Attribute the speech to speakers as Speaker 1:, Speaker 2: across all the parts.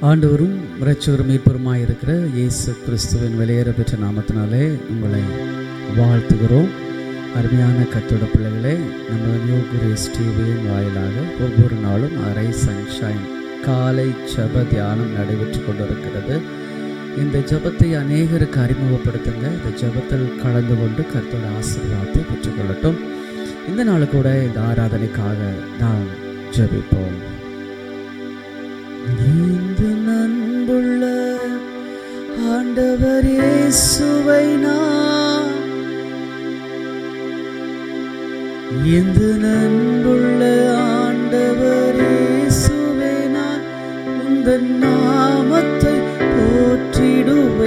Speaker 1: ஆண்டவரும் இரட்சகரும் மீட்பருமாய் இருக்கிற இயேசு கிறிஸ்துவின் வெளியேற பெற்ற நாமத்தினாலே உங்களை வாழ்த்துகிறோம். அருமையான கர்த்தருடைய பிள்ளைகளே, நம்ம நியூ கிரேஸ் டிவியின் வாயிலாக ஒவ்வொரு நாளும் அரை சன்ஷைன் காலை ஜெப தியானம் நடைபெற்று கொண்டிருக்கிறது. இந்த ஜெபத்தை அநேகருக்கு அறிமுகப்படுத்துங்க. இந்த ஜெபத்தில் கலந்து கொண்டு கர்த்தருடைய ஆசீர்வாதத்தை பெற்றுக்கொள்ளட்டும். இந்த நாள் கூட இந்த ஆராதனைக்காக நாம் ஜெபிப்போம். இந்த அன்புள்ள ஆண்டவர் இயேசுவை நான், இந்த அன்புள்ள ஆண்டவர் இயேசுவை நான் உந்தன் நாமத்தை போற்றிடுவேன்.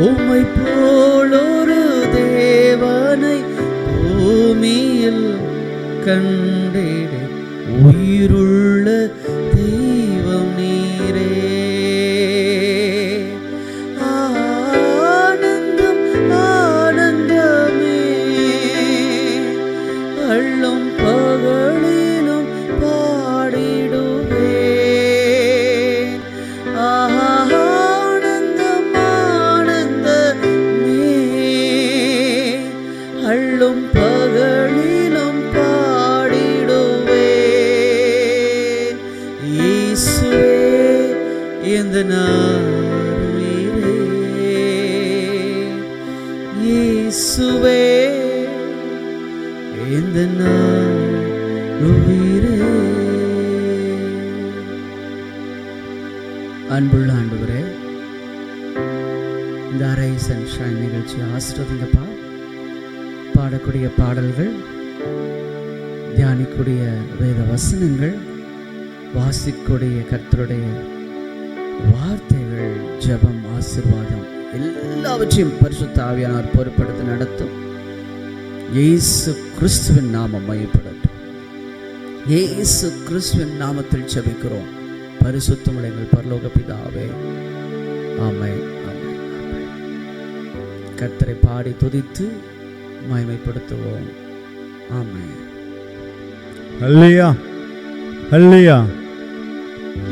Speaker 1: உம்மை போலொரு தேவனை பூமியில் கண்டேன். உயிருள்ள தெய்வம் நீரே. ஆனந்தம் ஆனந்தமே, அள்ளும் பகலிலும் பாடிடுவேன். ஆனந்தம் ஆனந்தமே, அள்ளும் பகலிலும் இந்த நாளுயிரே, இயேசுவே இந்த நாளுயிரே. அன்புள்ள ஆண்டவரே, இந்த அரை சன்ஷைன் நிகழ்ச்சி ஆசிர்வதிங்கப்பா. பாடக்கூடிய பாடல்கள், தியானிக்கூடிய வேத வசனங்கள், வாசிக்கூடிய கர்த்தருடைய வார்த்தைகள், ஜெபம், ஆசீர்வாதம் எல்லாவற்றையும் பரிசுத்த ஆவியானவர் பொறுப்படுத்தி நடத்தும். இயேசு கிறிஸ்துவின் நாமம் மையப்படட்டும். இயேசு கிறிஸ்துவின் நாமத்தில் ஜெபிக்கிறோம் பரிசுத்தமுள்ள எங்கள் பரலோக பிதாவே, ஆமென், ஆமென், ஆமென். கர்த்தரை பாடி துதித்து மகிமைப்படுத்துவோம். ஆமென்.
Speaker 2: அல்லேலூயா, அல்லேலூயா.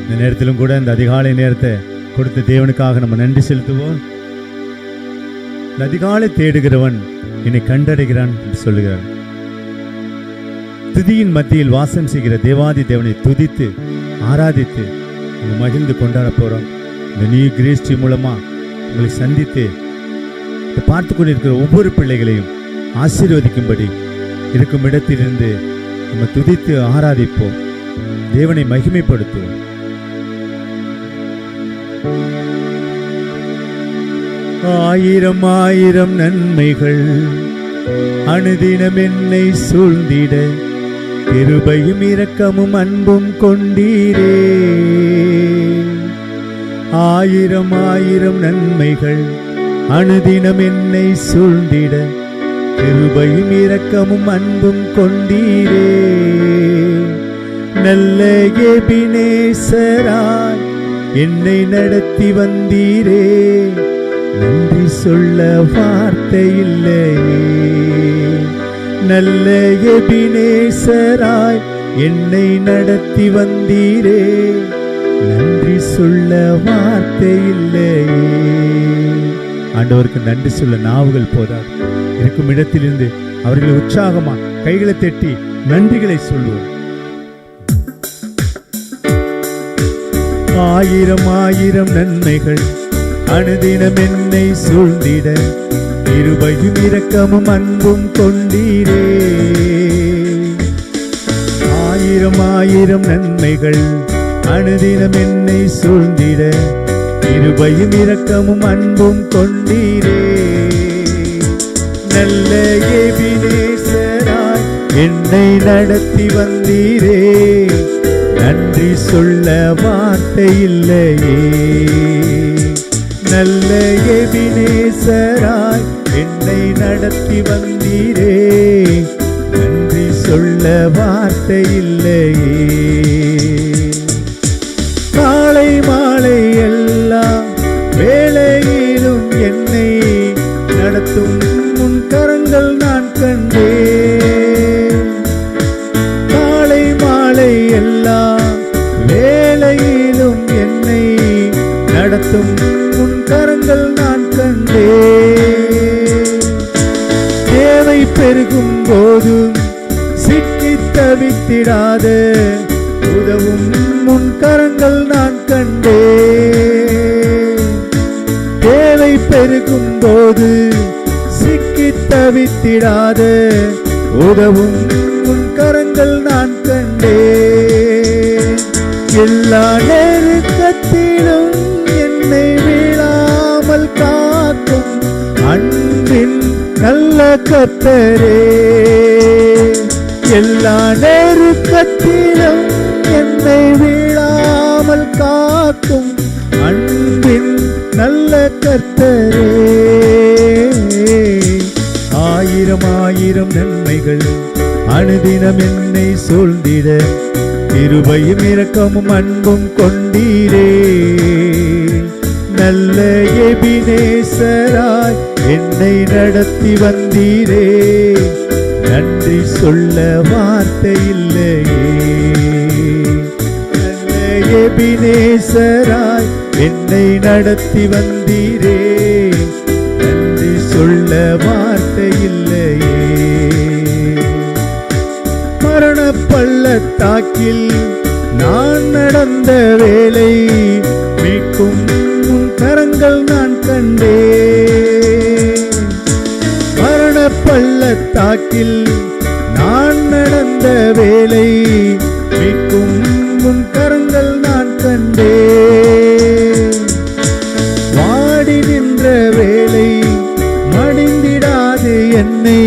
Speaker 2: இந்த நேரத்திலும் கூட இந்த அதிகாலை நேரத்தை கொடுத்த தேவனுக்காக நம்ம நன்றி செலுத்துவோம். இந்த அதிகாலை தேடுகிறவன் என்னை கண்டடைகிறான் என்று சொல்லுகிறார். துதியின் மத்தியில் வாசம் செய்கிற தேவாதி தேவனை துதித்து ஆராதித்து நம்ம மகிழ்ந்து கொண்டாட போறோம். இந்த நியூ கிரேஸ் டிவி மூலமா உங்களை சந்தித்து பார்த்து கொண்டிருக்கிற ஒவ்வொரு பிள்ளைகளையும் ஆசீர்வதிக்கும்படி இருக்கும் இடத்திலிருந்து நம்ம துதித்து ஆராதிப்போம், தேவனை மகிமைப்படுத்துவோம். ஆயிரம் ஆயிரம் நன்மைகள் அனுதினம் என்னை சூழ்ந்திட, கிருபையும் இரக்கமும் அன்பும் கொண்டீரே. ஆயிரம் ஆயிரம் நன்மைகள் அனுதினம் என்னை சூழ்ந்திட, கிருபையும் இரக்கமும் அன்பும் கொண்டீரே. நல்ல எபினேசராய் என்னை நடத்தி வந்தீரே, நன்றி சொல்ல வார்த்தை இல்லையே. நல்ல எபினேசராய் என்னை நடத்தி வந்தீரே, நன்றி சொல்ல வார்த்தை இல்லையே. ஆண்டவருக்கு நன்றி சொல்ல நாவுகள் போதாது. இருக்கும் இடத்திலிருந்து அவர்களை உற்சாகமா கைகளை தட்டி நன்றிகளை சொல்லுவோம். ஆயிரம் ஆயிரம் நன்மைகள் அனுதினம் என்னை சூழ்ந்திட, கிருபையும் இரக்கமும் அன்பும் கொண்டீரே. ஆயிரம் ஆயிரம் நன்மைகள் அனுதினம் என்னை சூழ்ந்திட, கிருபையும் இரக்கமும் அன்பும் கொண்டீரே. நல்ல எபினேசராய் என்னை நடத்தி வந்தீரே, நன்றி சொல்ல வார்த்தை இல்லையே. நல்ல எபினேசராய் என்னை நடத்தி வந்தீரே, நன்றி சொல்ல வார்த்தை இல்லையே. காலை மாலை எல்லா வேளையிலும் என்னை நடத்தும் முன் கரங்கள் நான் கண்டேன். காலை மாலை எல்லா வேளையிலும் கரங்கள் நான் கண்டேன். தேவை பெருகும் போதும் சிக்கி தவித்திடாத உதவும் உன் கரங்கள் நான் கண்டேன். தேவை பெருகும் போது சிக்கி தவித்திடாத உதவும் உன் கரங்கள் நான் கண்டேன். எல்லா நெருக்கத்திலும் என்னை வீழாமல் காக்கும் அன்பின் நல்ல கர்த்தரே. எல்லா நெருக்கத்திலும் என்னை வீழாமல் காக்கும் அன்பின் நல்ல கர்த்தரே. ஆயிரம் ஆயிரம் நன்மைகள் அனுதினம் என்னை சூழ்ந்திட கிருபையும் இரக்கமும் அன்பும் கொண்டீரே. நல்ல எபினேசராய் என்னை நடத்தி வந்தீரே. நன்றி சொல்ல வார்த்தை இல்லையே. நல்ல எபினேசராய் என்னை நடத்தி வந்தீரே. நன்றி சொல்ல வார்த்தை இல்லையே. மரண பள்ளத்தாக்கில் நான் நடந்த வேளை மீட்கும் உன் கரங்கள் நான் கண்டேன். மரண பள்ளத்தாக்கில் நான் நடந்த வேளை மீட்கும் உன் கரங்கள் நான் கண்டேன். வாடி நின்ற வேளை மடிந்திடாது என்னை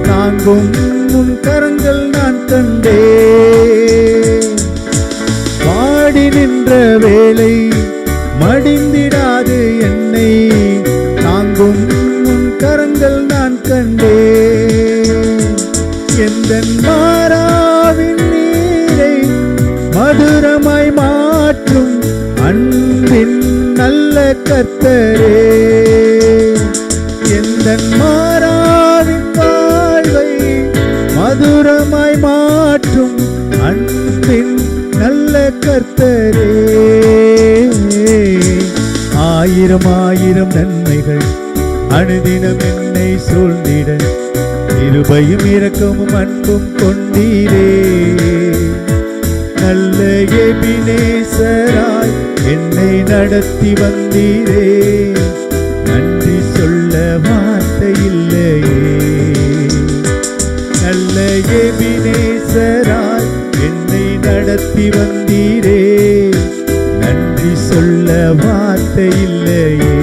Speaker 2: தாங்கும் உன் கரங்கள் நான் கண்டேன். வாடி நின்ற வேளை மடிந்திடாது என்னை தாங்கும் உன் கரங்கள் நான் கண்டேன். எந்தன் மாறாவின் நீரை மதுரமாய் மாற்றும் அன்பின் நல்ல கர்த்தரே. எந்தன் மாறாவின் வாழ்வை மதுரமாய் மாற்றும் அன்பின் நல்ல கர்த்தரே. ஆயிரம் ஆயிரம் நன்மைகள் அனுதினம் என்னை சூழ்ந்திட கிருபையும் இரக்கமும் அன்பும் கொண்டீரே. நல்ல எபினேசராய் என்னை நடத்தி வந்தீரே. நன்றி சொல்ல வார்த்தை இல்லையே. நல்ல எபினேசராய் என்னை நடத்தி வந்தீரே. நன்றி சொல்ல வார்த்தை இல்லையே.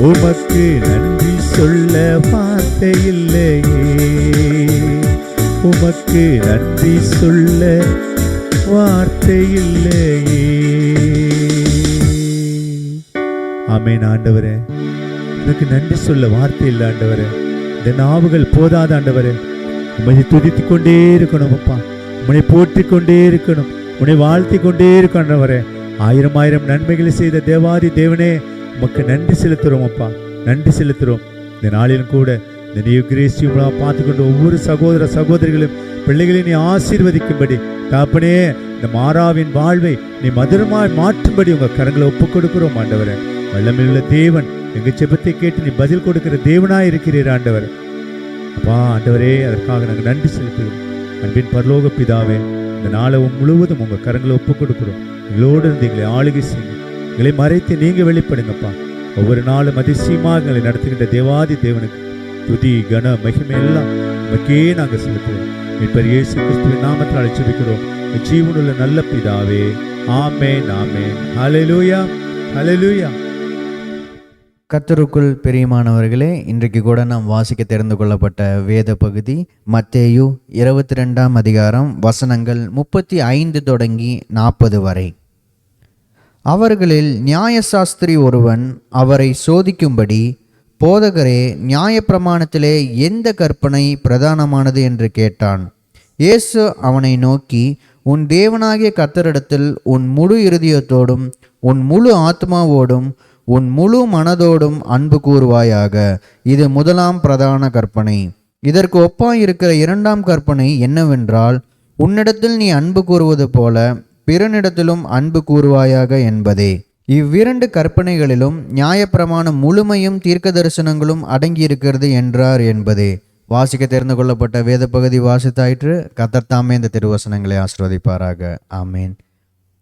Speaker 2: உமக்கு நன்றி சொல்ல வார்த்தை இல்லையே. உமக்கு நன்றி சொல்ல வார்த்தை இல்லையே. ஆமென். ஆண்டவரே, எனக்கு நன்றி சொல்ல வார்த்தை இல்லை ஆண்டவரே. இந்த நாவுகள் போதாத ஆண்டவரே. உம்மை துதித்து கொண்டே இருக்கணும் அப்பா. உம்மை போற்றி கொண்டே இருக்கணும். உன்னை வாழ்த்தி கொண்டே இருக்கணும் ஆண்டவரே. ஆயிரம் ஆயிரம் நன்மைகளை செய்த தேவாதி தேவனே, உமக்கு நன்றி செலுத்துறோம் அப்பா. நன்றி செலுத்துறோம். இந்த நாளிலும் கூட இந்த நியூ கிரேஸ் டியூப்லாம் பார்த்துக்கொண்டு ஒவ்வொரு சகோதர சகோதரிகளும் பிள்ளைகளை நீ ஆசீர்வதிக்கும்படி தாப்பனே, இந்த மாறாவின் வாழ்வை நீ மதுரமாய் மாற்றும்படி உங்கள் கரங்களை ஒப்புக் கொடுக்கிறோம் ஆண்டவரே. வல்லமையுள்ள தேவன், எங்கள் செபத்தை கேட்டு நீ பதில் கொடுக்கிற தேவனாய் இருக்கிறீர் ஆண்டவர். அப்பா ஆண்டவரே, அதற்காக நாங்கள் நன்றி செலுத்துகிறோம். அன்பின் பரலோக பிதாவே, இந்த நாளை முழுவதும் உங்கள் கரங்களை ஒப்புக் கொடுக்கிறோம். எங்களோடு இருந்து எங்களை ஆளுகை செய்யுங்க. எங்களை மறைத்து நீங்க வெளிப்படுங்கப்பா. ஒவ்வொரு நாளும் அதிசயமாக எங்களை நடத்துகின்ற தேவாதி தேவனுக்கு துதி கன மகிமை எல்லாம் உமக்கே நாங்கள் செலுத்துவோம். மீட்பர் இயேசு கிறிஸ்துவின் நாமத்தில் ஜெபிக்கிறோம் ஜீவனுள்ள நல்ல பிதாவே. ஆமென், ஆமென். ஹல்லேலூயா, ஹல்லேலூயா.
Speaker 3: கர்த்தருக்குள் பிரியமானவர்களே, இன்றைக்கு கூட நாம் வாசிக்க தெரிந்து கொள்ளப்பட்ட வேத பகுதி மத்தேயு 22ஆம் அதிகாரம் வசனங்கள் 35 தொடங்கி 40 வரை. அவர்களில் நியாயசாஸ்திரி ஒருவன் அவரை சோதிக்கும்படி, போதகரே, நியாயப்பிரமாணத்திலே எந்த கற்பனை பிரதானமானது என்று கேட்டான். இயேசு அவனை நோக்கி, உன் தேவனாகிய கர்த்தரிடத்தில் உன் முழு இருதயத்தோடும் உன் முழு ஆத்மாவோடும் உன் முழு மனதோடும் அன்பு கூறுவாயாக. இது முதலாம் பிரதான கற்பனை. இதற்கு ஒப்பாயிருக்கிற இரண்டாம் கற்பனை என்னவென்றால், உன்னிடத்தில் நீ அன்பு கூறுவது போல பிறனிடத்திலும் அன்பு கூறுவாயாக என்பதே. இவ்விரண்டு கற்பனைகளிலும் நியாயப்பிரமாணம் முழுமையும் தீர்க்க தரிசனங்களும் அடங்கியிருக்கிறது என்றார் என்பதே. வாசிக்க தெரிந்து கொள்ளப்பட்ட வேத பகுதி வாசித்தாயிற்று. கர்த்தர் தாமே இந்த திருவசனங்களை ஆசீர்வதிப்பாராக. ஆமேன்.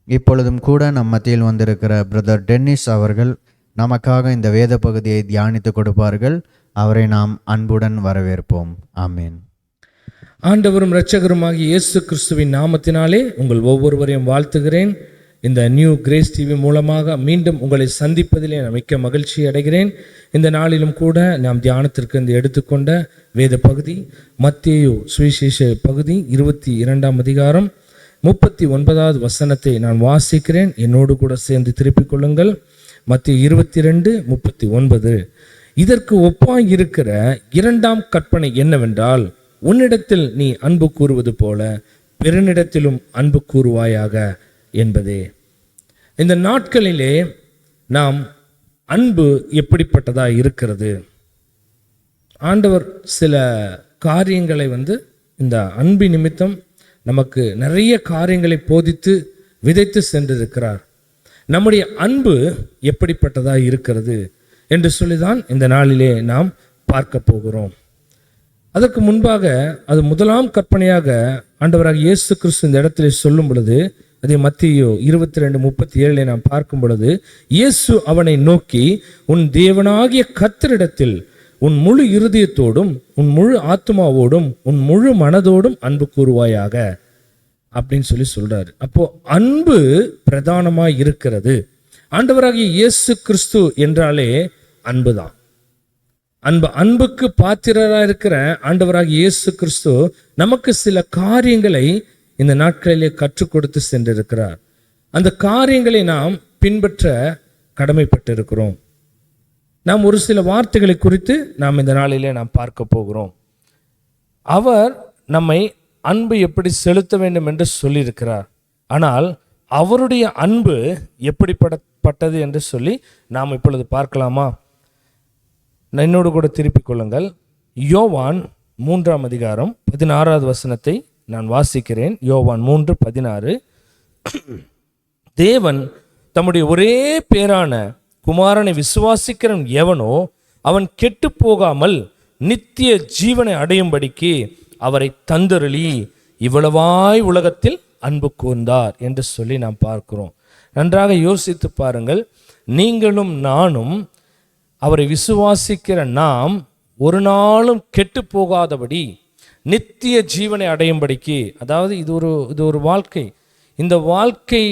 Speaker 3: இப்பொழுதும் கூட நம் மத்தியில் வந்திருக்கிற பிரதர் டென்னிஸ் அவர்கள் நமக்காக இந்த வேத பகுதியை தியானித்து கொடுப்பார்கள். அவரை நாம் அன்புடன் வரவேற்போம். ஆமேன்.
Speaker 4: ஆண்டவரும் இரட்சகருமாகிய இயேசு கிறிஸ்துவின் நாமத்தினாலே உங்கள் ஒவ்வொருவரையும் வாழ்த்துகிறேன். இந்த நியூ கிரேஸ் டிவி மூலமாக மீண்டும் உங்களை சந்திப்பதிலே நான் மிக்க மகிழ்ச்சி அடைகிறேன். இந்த நாளிலும் கூட நாம் தியானத்திற்கு இந்த எடுத்துக்கொண்ட வேத பகுதி மத்தேயு சுவிசேஷ பகுதி 22ஆம் அதிகாரம் 39வது வசனத்தை நான் வாசிக்கிறேன். என்னோடு கூட சேர்ந்து திருப்பிக் கொள்ளுங்கள். மத்தேயு 22:39. இதற்கு ஒப்பாய் இருக்கிற இரண்டாம் கற்பனை என்னவென்றால், உன்னிடத்தில் நீ அன்பு கூறுவது போல பிறனிடத்திலும் அன்பு கூறுவாயாக என்பதே. இந்த நாட்களிலே நாம் அன்பு எப்படிப்பட்டதா இருக்கிறது? ஆண்டவர் சில காரியங்களை இந்த அன்பு நிமித்தம் நமக்கு நிறைய காரியங்களை போதித்து விதைத்து சென்றிருக்கிறார். நம்முடைய அன்பு எப்படிப்பட்டதா இருக்கிறது என்று சொல்லிதான் இந்த நாளிலே நாம் பார்க்க போகிறோம். அதற்கு முன்பாக அது முதலாம் கற்பனையாக ஆண்டவராக இயேசு கிறிஸ்து இந்த இடத்திலே சொல்லும் பொழுது, அதே மத்தேயு 22:37 நாம் பார்க்கும் பொழுது, இயேசு அவனை நோக்கி, உன் தேவனாகிய கர்த்தரிடத்தில் உன் முழு இருதயத்தோடும் உன் முழு ஆத்மாவோடும் உன் முழு மனதோடும் அன்பு கூறுவாயாக அப்படின்னு சொல்றாரு. அப்போ அன்பு பிரதானமாய் இருக்கிறது. ஆண்டவராகிய இயேசு கிறிஸ்து என்றாலே அன்புதான். அன்புக்கு பாத்திரராக இருக்கிற ஆண்டவராகிய இயேசு கிறிஸ்து நமக்கு சில காரியங்களை இந்த நாட்களிலே கற்றுக் கொடுத்து சென்றிருக்கிறார். அந்த காரியங்களை நாம் பின்பற்ற கடமைப்பட்டு இருக்கிறோம். நாம் ஒரு சில வார்த்தைகளை குறித்து நாம் இந்த நாளிலே நாம் பார்க்க போகிறோம். அவர் நம்மை அன்பு எப்படி செலுத்த வேண்டும் என்று சொல்லியிருக்கிறார். ஆனால் அவருடைய அன்பு எப்படிப்பட்டது என்று சொல்லி நாம் இப்பொழுது பார்க்கலாமா? என்னோடு கூட திருப்பிக் கொள்ளுங்கள். யோவான் 3ஆம் அதிகாரம் 16வது வசனத்தை நான் வாசிக்கிறேன். யோவான் 3:16. தேவன் தம்முடைய ஒரே பேரான குமாரனை விசுவாசிக்கிறவன் எவனோ அவன் கெட்டு போகாமல் நித்திய ஜீவனை அடையும்படிக்கு அவரை தந்தருளி இவ்வளவாய் உலகத்தில் அன்பு கூர்ந்தார் என்று சொல்லி நாம் பார்க்கிறோம். நன்றாக யோசித்து பாருங்கள். நீங்களும் நானும் அவரை விசுவாசிக்கிற நாம் ஒரு நாளும் கெட்டு போகாதபடி நித்திய ஜீவனை அடையும்படிக்கு, அதாவது இது ஒரு வாழ்க்கை. இந்த வாழ்க்கை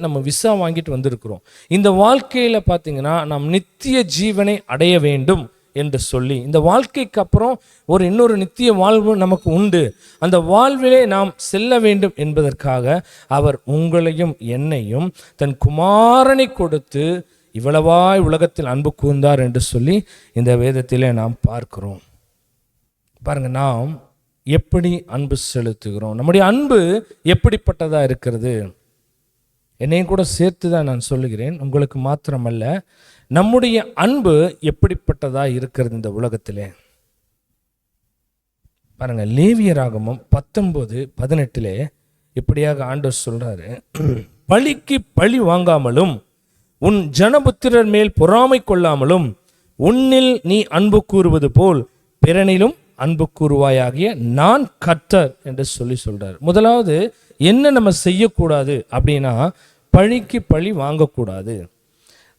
Speaker 4: நம்ம விசா வாங்கிட்டு வந்திருக்கிறோம். இந்த வாழ்க்கையில் பார்த்தீங்கன்னா நாம் நித்திய ஜீவனை அடைய வேண்டும் என்று சொல்லி, இந்த வாழ்க்கைக்கு அப்புறம் இன்னொரு நித்திய வாழ்வு நமக்கு உண்டு. அந்த வாழ்விலே நாம் செல்ல வேண்டும் என்பதற்காக அவர் உங்களையும் என்னையும் தன் குமாரனை கொடுத்து இவ்வளவாய் உலகத்தில் அன்பு கூர்ந்தார் என்று சொல்லி இந்த வேதத்திலே நாம் பார்க்கிறோம். பாருங்க, நாம் எப்படி அன்பு செலுத்துகிறோம்? நம்முடைய அன்பு எப்படிப்பட்டதா இருக்கிறது? என்னையும் கூட சேர்த்து தான் நான் சொல்லுகிறேன், உங்களுக்கு மாத்திரமல்ல. நம்முடைய அன்பு எப்படிப்பட்டதா இருக்கிறது இந்த உலகத்திலே? பாருங்க, லேவியராகமம் 19:18 இப்படியாக ஆண்டவர் சொல்றாரு, பழிக்கு பழி வாங்காமலும் உன் ஜனபுத்திரர் மேல் பொறாமை கொள்ளாமலும் உன்னில் நீ அன்பு கூறுவது போல் பிறனிலும் அன்பு கூறுவாயாகிய நான் கர்த்தர் என்று சொல்றார். முதலாவது என்ன நம்ம செய்யக்கூடாது அப்படின்னா, பழிக்கு பழி வாங்கக்கூடாது.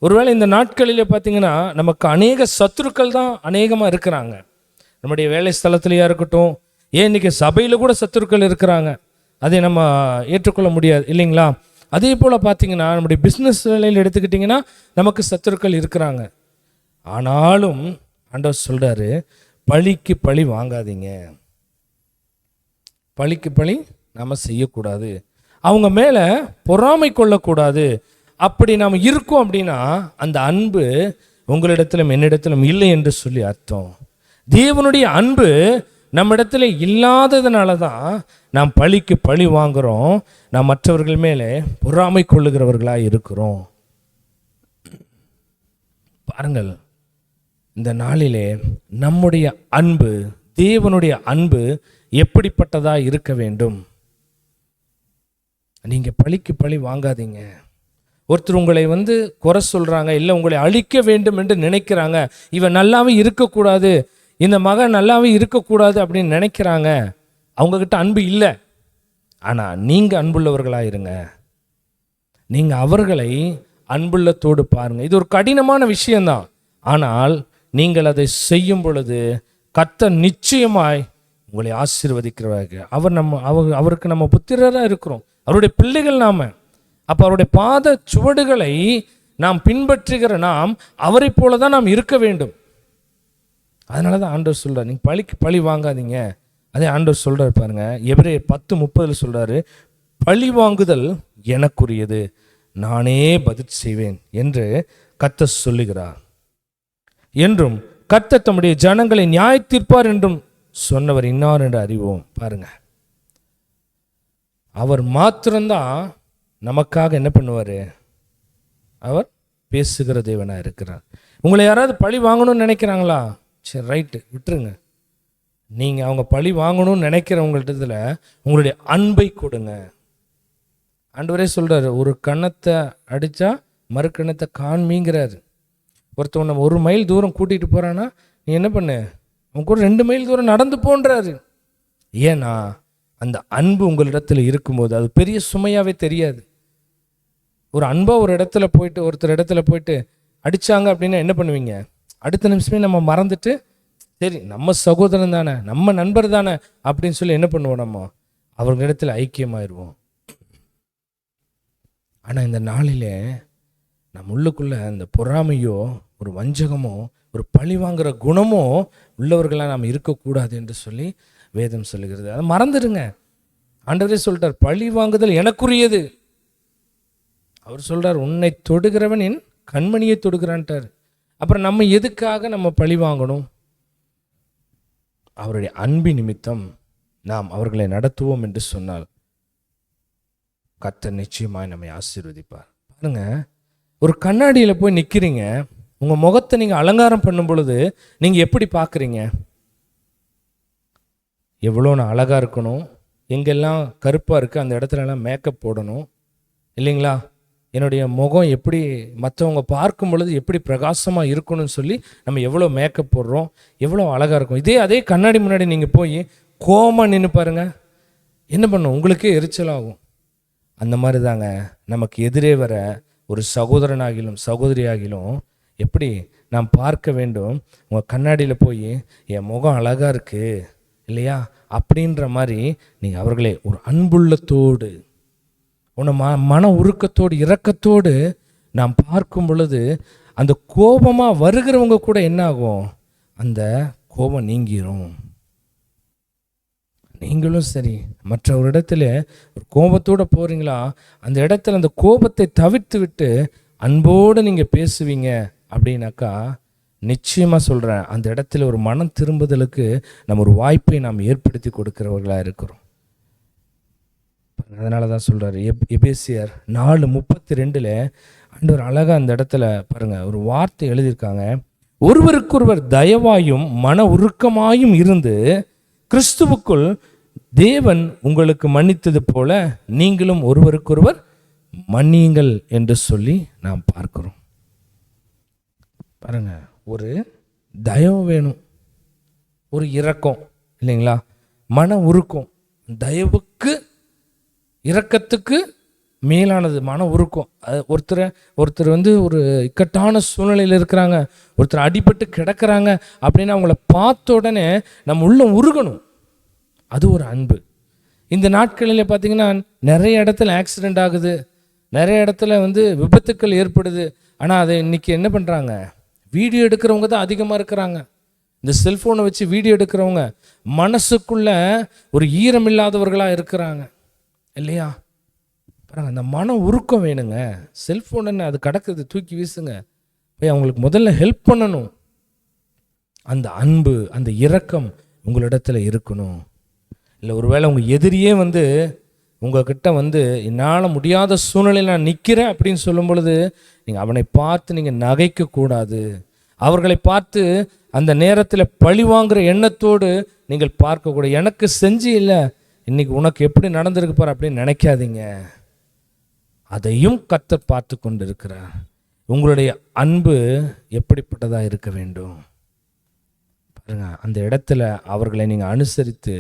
Speaker 4: ஒருவேளை இந்த நாட்களிலே பார்த்தீங்கன்னா நமக்கு அநேக சத்துருக்கள் தான் அநேகமாக இருக்கிறாங்க. நம்முடைய வேலை ஸ்தலத்திலேயா இருக்கட்டும், ஏன் இன்னைக்கு சபையில் கூட சத்துருக்கள் இருக்கிறாங்க. அதை நம்ம ஏற்றுக்கொள்ள முடியாது இல்லைங்களா? அதே போல் பார்த்தீங்கன்னா நம்முடைய பிஸ்னஸ் வேலையில் எடுத்துக்கிட்டிங்கன்னா நமக்கு சத்துருக்கள் இருக்கிறாங்க. ஆனாலும் ஆண்டவர் சொல்கிறாரு, பழிக்கு பழி வாங்காதீங்க. பழிக்கு பழி நம்ம செய்யக்கூடாது. அவங்க மேலே பொறாமை கொள்ளக்கூடாது. அப்படி நாம் இருக்கோம் அப்படின்னா அந்த அன்பு உங்களிடத்திலும் என்னிடத்திலும் இல்லை என்று சொல்லி அர்த்தம். தேவனுடைய அன்பு நம்மிடத்துல இல்லாததுனால தான் நாம் பழிக்கு பழி வாங்குகிறோம். நாம் மற்றவர்கள் மேலே பொறாமை கொள்ளுகிறவர்களாக இருக்கிறோம். பாருங்கள், இந்த நாளிலே நம்முடைய அன்பு, தேவனுடைய அன்பு எப்படிப்பட்டதா இருக்க வேண்டும்? நீங்க பழிக்கு பழி வாங்காதீங்க. ஒருத்தர் உங்களை வந்து குறை சொல்கிறாங்க, இல்லை உங்களை அழிக்க வேண்டும் என்று நினைக்கிறாங்க, இவன் நல்லாவே இருக்கக்கூடாது, இந்த மகன் நல்லாவே இருக்கக்கூடாது அப்படின்னு நினைக்கிறாங்க, அவங்கக்கிட்ட அன்பு இல்லை. ஆனால் நீங்கள் அன்புள்ளவர்களாக இருங்க. நீங்கள் அவர்களை அன்புள்ளத்தோடு பாருங்கள். இது ஒரு கடினமான விஷயந்தான். ஆனால் நீங்கள் அதை செய்யும் பொழுது கர்த்தர் நிச்சயமாய் உங்களை ஆசீர்வதிக்கிறவர்கள். அவருக்கு நம்ம புத்திரராக இருக்கிறோம், அவருடைய பிள்ளைகள் நாம். அப்போ அவருடைய பாத சுவடுகளை நாம் பின்பற்றுகிற நாம் அவரை போல தான் நாம் இருக்க வேண்டும். அதனால தான் ஆண்டவர் சொல்கிறார், நீங்கள் பழி வாங்காதீங்க. அதே ஆண்டவர் சொல்கிறார் பாருங்க, எபிரேயர் 10:30 சொல்கிறாரு, பழி வாங்குதல் எனக்குரியது, நானே பதில் செய்வேன் என்று கர்த்தர் சொல்லுகிறார் என்றும் கர்த்தர் தம்முடைய ஜனங்களை நியாயத்தீர்ப்பார் என்றும் சொன்னவர் இன்னார் என்று அறிவோம். பாருங்க, அவர் மாத்திரம்தான் நமக்காக என்ன பண்ணுவார்? அவர் பேசுகிற தேவனாக இருக்கிறார். உங்களை யாராவது பழி வாங்கணும்னு நினைக்கிறாங்களா? சரி, ரைட்டு, விட்டுருங்க. நீங்கள் அவங்க பழி வாங்கணும்னு நினைக்கிறவங்கள்ட்டத்தில் உங்களுடைய அன்பை கொடுங்க. ஆண்டவரே சொல்கிறார், ஒரு கன்னத்தை அடித்தா மறு கன்னத்தை காண்மிங்கிறார். ஒருத்தவன் நம்ம 1 மைல் தூரம் கூட்டிகிட்டு போகிறான்னா நீ என்ன பண்ணு, அவங்க கூட 2 மைல் தூரம் நடந்து போன்றாரு. ஏன்னா அந்த அன்பு உங்களிடத்தில் இருக்கும்போது அது பெரிய சுமையாகவே தெரியாது. ஒரு அன்பாக ஒருத்தர் இடத்துல போயிட்டு அடித்தாங்க அப்படின்னா என்ன பண்ணுவீங்க? அடுத்த நிமிஷமே நம்ம மறந்துட்டு, சரி நம்ம சகோதரன் தானே, நம்ம நண்பர் தானே அப்படின்னு சொல்லி என்ன பண்ணுவோம்? நம்ம அவர்களிடத்தில் ஐக்கியமாயிடுவோம். ஆனால் இந்த நாளிலே நம்ம உள்ளுக்குள்ளே அந்த பொறாமையோ ஒரு வஞ்சகமோ ஒரு பழி வாங்குகிற குணமோ உள்ளவர்களாக நாம் இருக்கக்கூடாது என்று சொல்லி வேதம் சொல்லுகிறது. அதை மறந்துடுங்க. ஆண்டவரே சொல்லிட்டார், பழி வாங்குதல் எனக்குரியது. அவர் சொல்கிறார், உன்னை தொடுகிறவன் என் கண்மணியை தொடுகிறான்ட்டார். அப்புறம் நம்ம எதுக்காக நம்ம பழி வாங்கணும்? அவருடைய அன்பின் நிமித்தம் நாம் அவர்களை நடத்துவோம் என்று சொன்னால் கர்த்தர் நிச்சயமாய் நம்மை ஆசீர்வதிப்பார். பாருங்க, ஒரு கண்ணாடியில் போய் நிற்கிறீங்க, உங்கள் முகத்தை நீங்கள் அலங்காரம் பண்ணும் பொழுது நீங்கள் எப்படி பார்க்குறீங்க? எவ்வளோ நான் அழகாக இருக்கணும், எங்கெல்லாம் கருப்பாக இருக்குது அந்த இடத்துலலாம் மேக்கப் போடணும் இல்லைங்களா? என்னுடைய முகம் எப்படி மற்றவங்க பார்க்கும் பொழுது எப்படி பிரகாசமாக இருக்கணும்னு சொல்லி நம்ம எவ்வளோ மேக்கப் போடுறோம், எவ்வளோ அழகாக இருக்கும். அதே கண்ணாடி முன்னாடி நீங்கள் போய் கோவமாக நின்று பாருங்க, என்ன பண்ணும்? உங்களுக்கே எரிச்சலாகும். அந்த மாதிரி தாங்க நமக்கு எதிரே வர ஒரு சகோதரனாகிலும் சகோதரியாகிலும் எப்படி நாம் பார்க்க வேண்டும்? உங்கள் கண்ணாடியில் போய் என் முகம் அழகாக இருக்குது இல்லையா அப்படின்ற மாதிரி நீங்கள் அவர்களை ஒரு அன்புள்ளத்தோடு உன்னை மன உருக்கத்தோடு இரக்கத்தோடு நாம் பார்க்கும் பொழுது அந்த கோபமாக வருகிறவங்க கூட என்ன ஆகும்? அந்த கோபம் நீங்கிரும். நீங்களும் சரி, மற்ற ஒரு இடத்துல ஒரு கோபத்தோடு போகிறீங்களா, அந்த இடத்துல அந்த கோபத்தை தவிர்த்து விட்டு அன்போடு நீங்கள் பேசுவீங்க அப்படின்னாக்கா நிச்சயமாக சொல்கிறேன், அந்த இடத்துல ஒரு மனம் திரும்புதலுக்கு நம்ம ஒரு வாய்ப்பை நாம் ஏற்படுத்தி கொடுக்கிறவர்களாக இருக்கிறோம். அதனால தான் சொல்கிறார் எபேசியர் 4:32 ஆண்டவர் அழகாக அந்த இடத்துல பாருங்கள் ஒரு வார்த்தை எழுதியிருக்காங்க, ஒருவருக்கொருவர் தயவாயும் மன உருக்கமாயும் இருந்து கிறிஸ்துவுக்குள் தேவன் உங்களுக்கு மன்னித்தது போல நீங்களும் ஒருவருக்கொருவர் மன்னியுங்கள் என்று சொல்லி நாம் பார்க்கிறோம். பாருங்க, ஒரு தயவு வேணும், ஒரு இரக்கம் இல்லைங்களா, மன உருக்கம். தயவுக்கு இரக்கத்துக்கு மேலானது மன உருக்கம். ஒருத்தர் வந்து ஒரு இக்கட்டான சூழ்நிலையில் இருக்கிறாங்க, ஒருத்தர் அடிபட்டு கிடக்கிறாங்க அப்படின்னா அவங்கள பார்த்த உடனே நம்ம உள்ளம் உருகணும். அது ஒரு அன்பு. இந்த நாட்களில் பார்த்திங்கன்னா நிறைய இடத்துல ஆக்சிடெண்ட் ஆகுது, நிறைய இடத்துல வந்து விபத்துக்கள் ஏற்படுது. ஆனால் அதை இன்றைக்கி என்ன பண்ணுறாங்க? வீடியோ எடுக்கிறவங்க தான் அதிகமாக இருக்கிறாங்க. இந்த செல்ஃபோனை வச்சு வீடியோ எடுக்கிறவங்க மனசுக்குள்ள ஒரு ஈரம் இல்லாதவர்களாக இருக்கிறாங்க இல்லையா? பாருங்க, அந்த மன உருக்கம் வேணுங்க. செல்ஃபோன் என்ன அது கிடக்குது, தூக்கி வீசுங்க, போய் அவங்களுக்கு முதல்ல ஹெல்ப் பண்ணணும். அந்த அன்பு அந்த இரக்கம் உங்களிடத்துல இருக்கணும். இல்லை ஒருவேளை உங்கள் எதிரியே வந்து உங்ககிட்ட வந்து என்னால் முடியாத சூழ்நிலையில் நான் நிற்கிறேன் அப்படின்னு சொல்லும் பொழுது நீங்கள் அவனை பார்த்து நீங்கள் நகைக்கக்கூடாது. அவர்களை பார்த்து அந்த நேரத்தில் பழி வாங்குகிற எண்ணத்தோடு நீங்கள் பார்க்கக்கூடாது. எனக்கு செஞ்சு இல்லை, இன்னைக்கு உனக்கு எப்படி நடந்திருக்கு பாரு அப்படின்னு நினைக்காதீங்க. அதையும் கர்த்தர் பார்த்து கொண்டு இருக்கிறார். உங்களுடைய அன்பு எப்படிப்பட்டதாக இருக்க வேண்டும் பாருங்க. அந்த இடத்துல அவர்களை நீங்கள் அனுசரித்து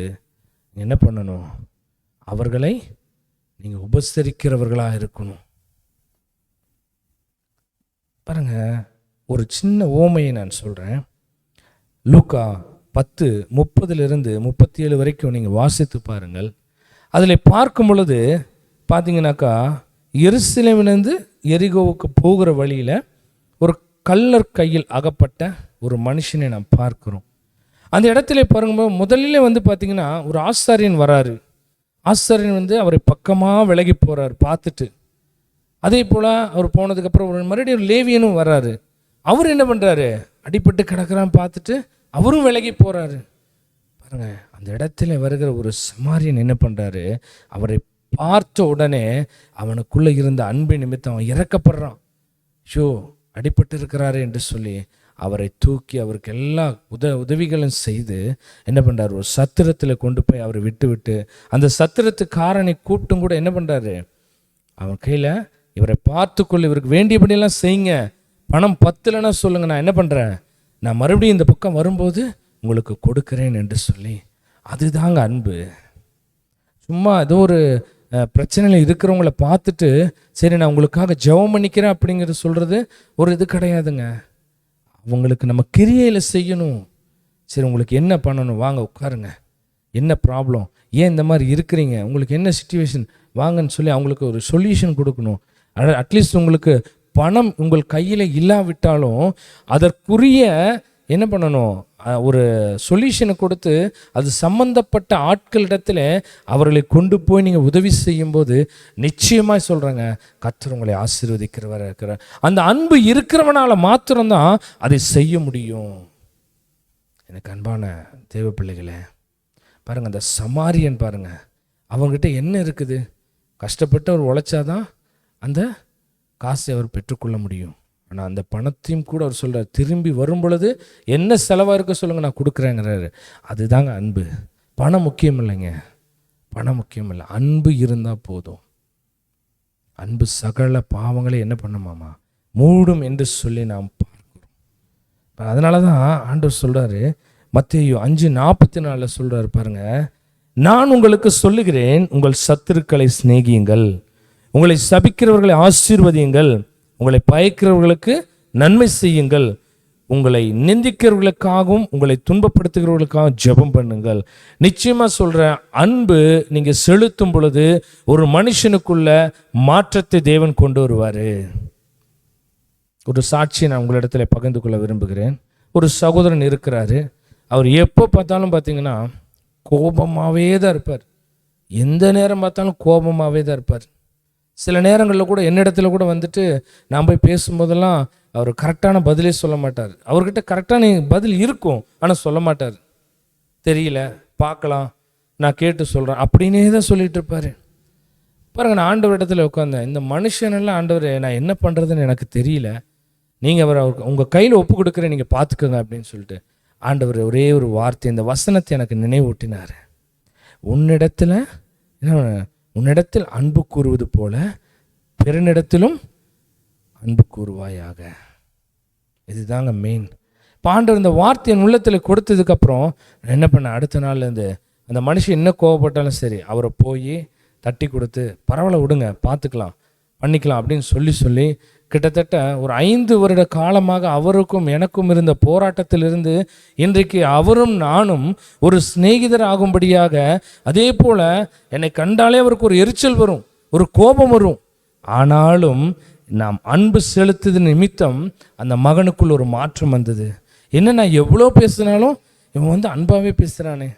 Speaker 4: என்ன பண்ணணும்? அவர்களை நீங்கள் உபசரிக்கிறவர்களாக இருக்கணும். பாருங்க, ஒரு சின்ன ஓமையை நான் சொல்கிறேன். லூக்கா 10:30-37 வரைக்கும் நீங்கள் வாசித்து பாருங்கள். அதில் பார்க்கும் பொழுது பார்த்தீங்கன்னாக்கா, எருசலேமிலிருந்து எரிகோவுக்கு போகிற வழியில் ஒரு கள்ளர் கையில் அகப்பட்ட ஒரு மனுஷனை நாம் பார்க்குறோம். அந்த இடத்துல பாருங்கள், முதலில் பார்த்தீங்கன்னா ஒரு ஆசாரியன் வராரு. ஆசாரியன் அவரை பக்கமாக விலகி போகிறார் பார்த்துட்டு. அதே போல் அவர் போனதுக்கப்புறம் மறுபடியும் ஒரு லேவியனும் வர்றாரு. அவர் என்ன பண்ணுறாரு? அடிபட்டு கிடக்கிறான்னு பார்த்துட்டு அவரும் விலகி போகிறாரு. பாருங்க, அந்த இடத்துல வருகிற ஒரு சமாரியன் என்ன பண்ணுறாரு? அவரை பார்த்த உடனே அவனுக்குள்ளே இருந்த அன்பு நிமித்தம் அவன் இறக்கப்படுறான். ஷோ, அடிபட்டு இருக்கிறாரு என்று சொல்லி அவரை தூக்கி அவருக்கு எல்லா உதவிகளும் செய்து என்ன பண்ணுறாரு? ஒரு சத்திரத்தில் கொண்டு போய் அவரை விட்டு அந்த சத்திரத்துக்காரனை கூப்பிட்டும் கூட என்ன பண்ணுறாரு? அவன் கையில் இவரை பார்த்துக்கொள்ள, இவருக்கு வேண்டியபடியெல்லாம் செய்யுங்க, பணம் பத்தலைன்னா சொல்லுங்கள், நான் என்ன பண்ணுறேன், நான் மறுபடியும் இந்த பக்கம் வரும்போது உங்களுக்கு கொடுக்குறேன் என்று சொல்லி. அதுதாங்க அன்பு. சும்மா ஏதோ ஒரு பிரச்சனையில் இருக்கிறவங்கள பார்த்துட்டு சரி நான் உங்களுக்காக ஜெபம் பண்ணிக்கிறேன் அப்படிங்கிறது சொல்கிறது ஒரு இது கிடையாதுங்க. அவங்களுக்கு நம்ம கிரியையில் செய்யணும். சரி, உங்களுக்கு என்ன பண்ணணும், வாங்க உட்காருங்க, என்ன ப்ராப்ளம், ஏன் இந்த மாதிரி இருக்கிறீங்க, உங்களுக்கு என்ன சிச்சுவேஷன், வாங்கன்னு சொல்லி அவங்களுக்கு ஒரு சொல்யூஷன் கொடுக்கணும். அட்லீஸ்ட் உங்களுக்கு பணம் உங்கள் கையில் இல்லாவிட்டாலும் அதற்குரிய என்ன பண்ணணும், ஒரு சொல்யூஷனை கொடுத்து அது சம்பந்தப்பட்ட ஆட்களிடத்தில் அவர்களை கொண்டு போய் நீங்கள் உதவி செய்யும்போது நிச்சயமாக சொல்கிறேங்க, கர்த்தர் உங்களை ஆசீர்வதிக்கிறவராக இருக்கிறார். அந்த அன்பு இருக்கிறவனால மாத்திரம்தான் அதை செய்ய முடியும். எனக்கு அன்பான தேவ பிள்ளைகளே, பாருங்கள், அந்த சமாரியன் பாருங்கள், அவங்ககிட்ட என்ன இருக்குது? கஷ்டப்பட்டு அவர் உழைச்சாதான் அந்த காசை அவர் பெற்றுக்கொள்ள முடியும். ஆனால் அந்த பணத்தையும் கூட அவர் சொல்கிறார், திரும்பி வரும் பொழுது என்ன செலவாக இருக்க சொல்லுங்கள், நான் கொடுக்குறேங்கிறாரு. அதுதாங்க அன்பு. பணம் முக்கியம் இல்லைங்க, பணம் முக்கியம் இல்லை, அன்பு இருந்தால் போதும். அன்பு சகல பாவங்களை என்ன பண்ணுமாமா மூடும் என்று சொல்லி நாம் பார்க்கிறோம். அதனால தான் ஆண்டவர் சொல்கிறாரு, மத்தேயு 5:44 சொல்கிறார் பாருங்க, நான் உங்களுக்கு சொல்லுகிறேன், உங்கள் சத்துருக்களை சிநேகியுங்கள், உங்களை சபிக்கிறவர்களை ஆசீர்வதியுங்கள், உங்களை பயக்கிறவர்களுக்கு நன்மை செய்யுங்கள், உங்களை நிந்திக்கிறவர்களுக்காகவும் உங்களை துன்பப்படுத்துகிறவர்களுக்காகவும் ஜெபம் பண்ணுங்கள். நிச்சயமாக சொல்கிறேன், அன்பு நீங்கள் செலுத்தும் பொழுது ஒரு மனுஷனுக்குள்ள மாற்றத்தை தேவன் கொண்டு வருவார். ஒரு சாட்சியை நான் உங்களிடத்தில் பகிர்ந்து கொள்ள விரும்புகிறேன். ஒரு சகோதரன் இருக்கிறாரு. அவர் எப்போ பார்த்தாலும் பார்த்தீங்கன்னா கோபமாகவே தான் இருப்பார். எந்த நேரம் பார்த்தாலும் கோபமாகவே தான் இருப்பார். சில நேரங்களில் கூட என்னிடத்துல கூட வந்துட்டு நான் போய் பேசும்போதெல்லாம் அவர் கரெக்டான பதிலே சொல்ல மாட்டார். அவர்கிட்ட கரெக்டான பதில் இருக்கும், ஆனால் சொல்ல மாட்டார். தெரியல, பார்க்கலாம், நான் கேட்டு சொல்கிறேன் அப்படின்னே தான் சொல்லிட்டு இருப்பார். பாருங்க, நான் ஆண்டவர் இடத்துல உட்காந்தேன், இந்த மனுஷனெல்லாம் ஆண்டவர் நான் என்ன பண்ணுறதுன்னு எனக்கு தெரியல, நீங்கள் அவர் உங்கள் கையில் ஒப்பு கொடுக்குறேன், நீங்கள் பார்த்துக்கோங்க அப்படின்னு சொல்லிட்டு ஆண்டவர் ஒரே ஒரு வார்த்தை, இந்த வசனத்தை எனக்கு நினைவூட்டினார். உன்னிடத்தில் அன்பு கூறுவது போல பிறனிடத்திலும் அன்பு கூறுவாயாக. இதுதாங்க மெயின். இப்போ ஆண்டவர் இந்த வார்த்தை என் உள்ளத்தில் கொடுத்ததுக்கப்புறம் என்ன பண்ண, அடுத்த நாள்லேருந்து அந்த மனுஷன் என்ன கோவப்பட்டாலும் சரி அவரை போய் தட்டி கொடுத்து பரவாயில்ல விடுங்க, பார்த்துக்கலாம், பண்ணிக்கலாம் அப்படின்னு சொல்லி கிட்டத்தட்ட ஒரு 5 வருட காலமாக அவருக்கும் எனக்கும் இருந்த போராட்டத்திலிருந்து இன்றைக்கு அவரும் நானும் ஒரு சிநேகிதர் ஆகும்படியாக, அதே போல் என்னை கண்டாலே அவருக்கு ஒரு எரிச்சல் வரும், ஒரு கோபம் வரும், ஆனாலும் நாம் அன்பு செலுத்துது நிமித்தம் அந்த மகனுக்குள் ஒரு மாற்றம் வந்தது. என்ன, நான் எவ்வளோ பேசினாலும் இவன் அன்பாகவே பேசுகிறானே,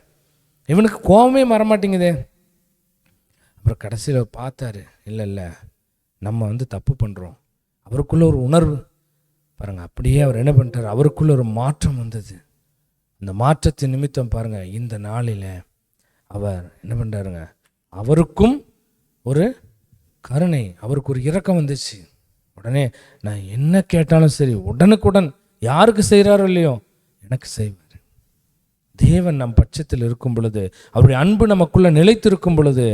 Speaker 4: இவனுக்கு கோபமே வரமாட்டேங்குதே. அப்புறம் கடைசியில் பார்த்தாரு, இல்லை நம்ம தப்பு பண்ணுறோம். அவருக்குள்ள ஒரு உணர்வு பாருங்கள், அப்படியே அவர் என்ன பண்ணிட்டார், அவருக்குள்ள ஒரு மாற்றம் வந்தது. அந்த மாற்றத்தின் நிமித்தம் பாருங்கள், இந்த நாளில் அவர் என்ன பண்ணுறாருங்க, அவருக்கும் ஒரு கருணை, அவருக்கு ஒரு இரக்கம் வந்துச்சு. உடனே நான் என்ன கேட்டாலும் சரி உடனுக்குடன் யாருக்கு செய்கிறாரோ இல்லையோ எனக்கு செய்வார். தேவன் நம் பட்சத்தில் இருக்கும் பொழுது, அவருடைய அன்பு நமக்குள்ள நிலைத்திருக்கும் பொழுது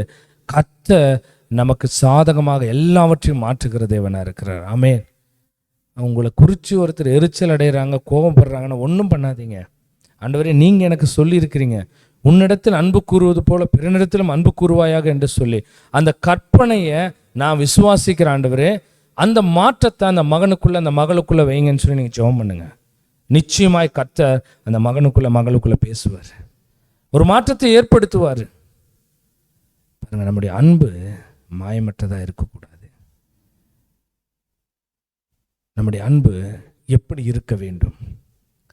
Speaker 4: கர்த்தர் நமக்கு சாதகமாக எல்லாவற்றையும் மாற்றுகிற தேவனாக இருக்கிறார். ஆமென். உங்களை குறித்து ஒருத்தர் எரிச்சல் அடைகிறாங்க, கோபப்படுறாங்கன்னா ஒன்றும் பண்ணாதீங்க. ஆண்டவரே, நீங்கள் எனக்கு சொல்லியிருக்கிறீங்க, உன்னிடத்தில் அன்பு கூறுவது போல பிறனிடத்திலும் அன்பு கூறுவாயாக என்று சொல்லி அந்த கற்பனையை நான் விசுவாசிக்கிற ஆண்டவரே, அந்த மாற்றத்தை அந்த மகனுக்குள்ளே அந்த மகளுக்குள்ளே வைங்கன்னு சொல்லி நீங்கள் ஜெபம் பண்ணுங்க. நிச்சயமாய் கர்த்தர் அந்த மகளுக்குள்ளே பேசுவார், ஒரு மாற்றத்தை ஏற்படுத்துவார். பாருங்க, நம்முடைய அன்பு மாயமற்றதாக இருக்கக்கூடாது. நம்முடைய அன்பு எப்படி இருக்க வேண்டும்,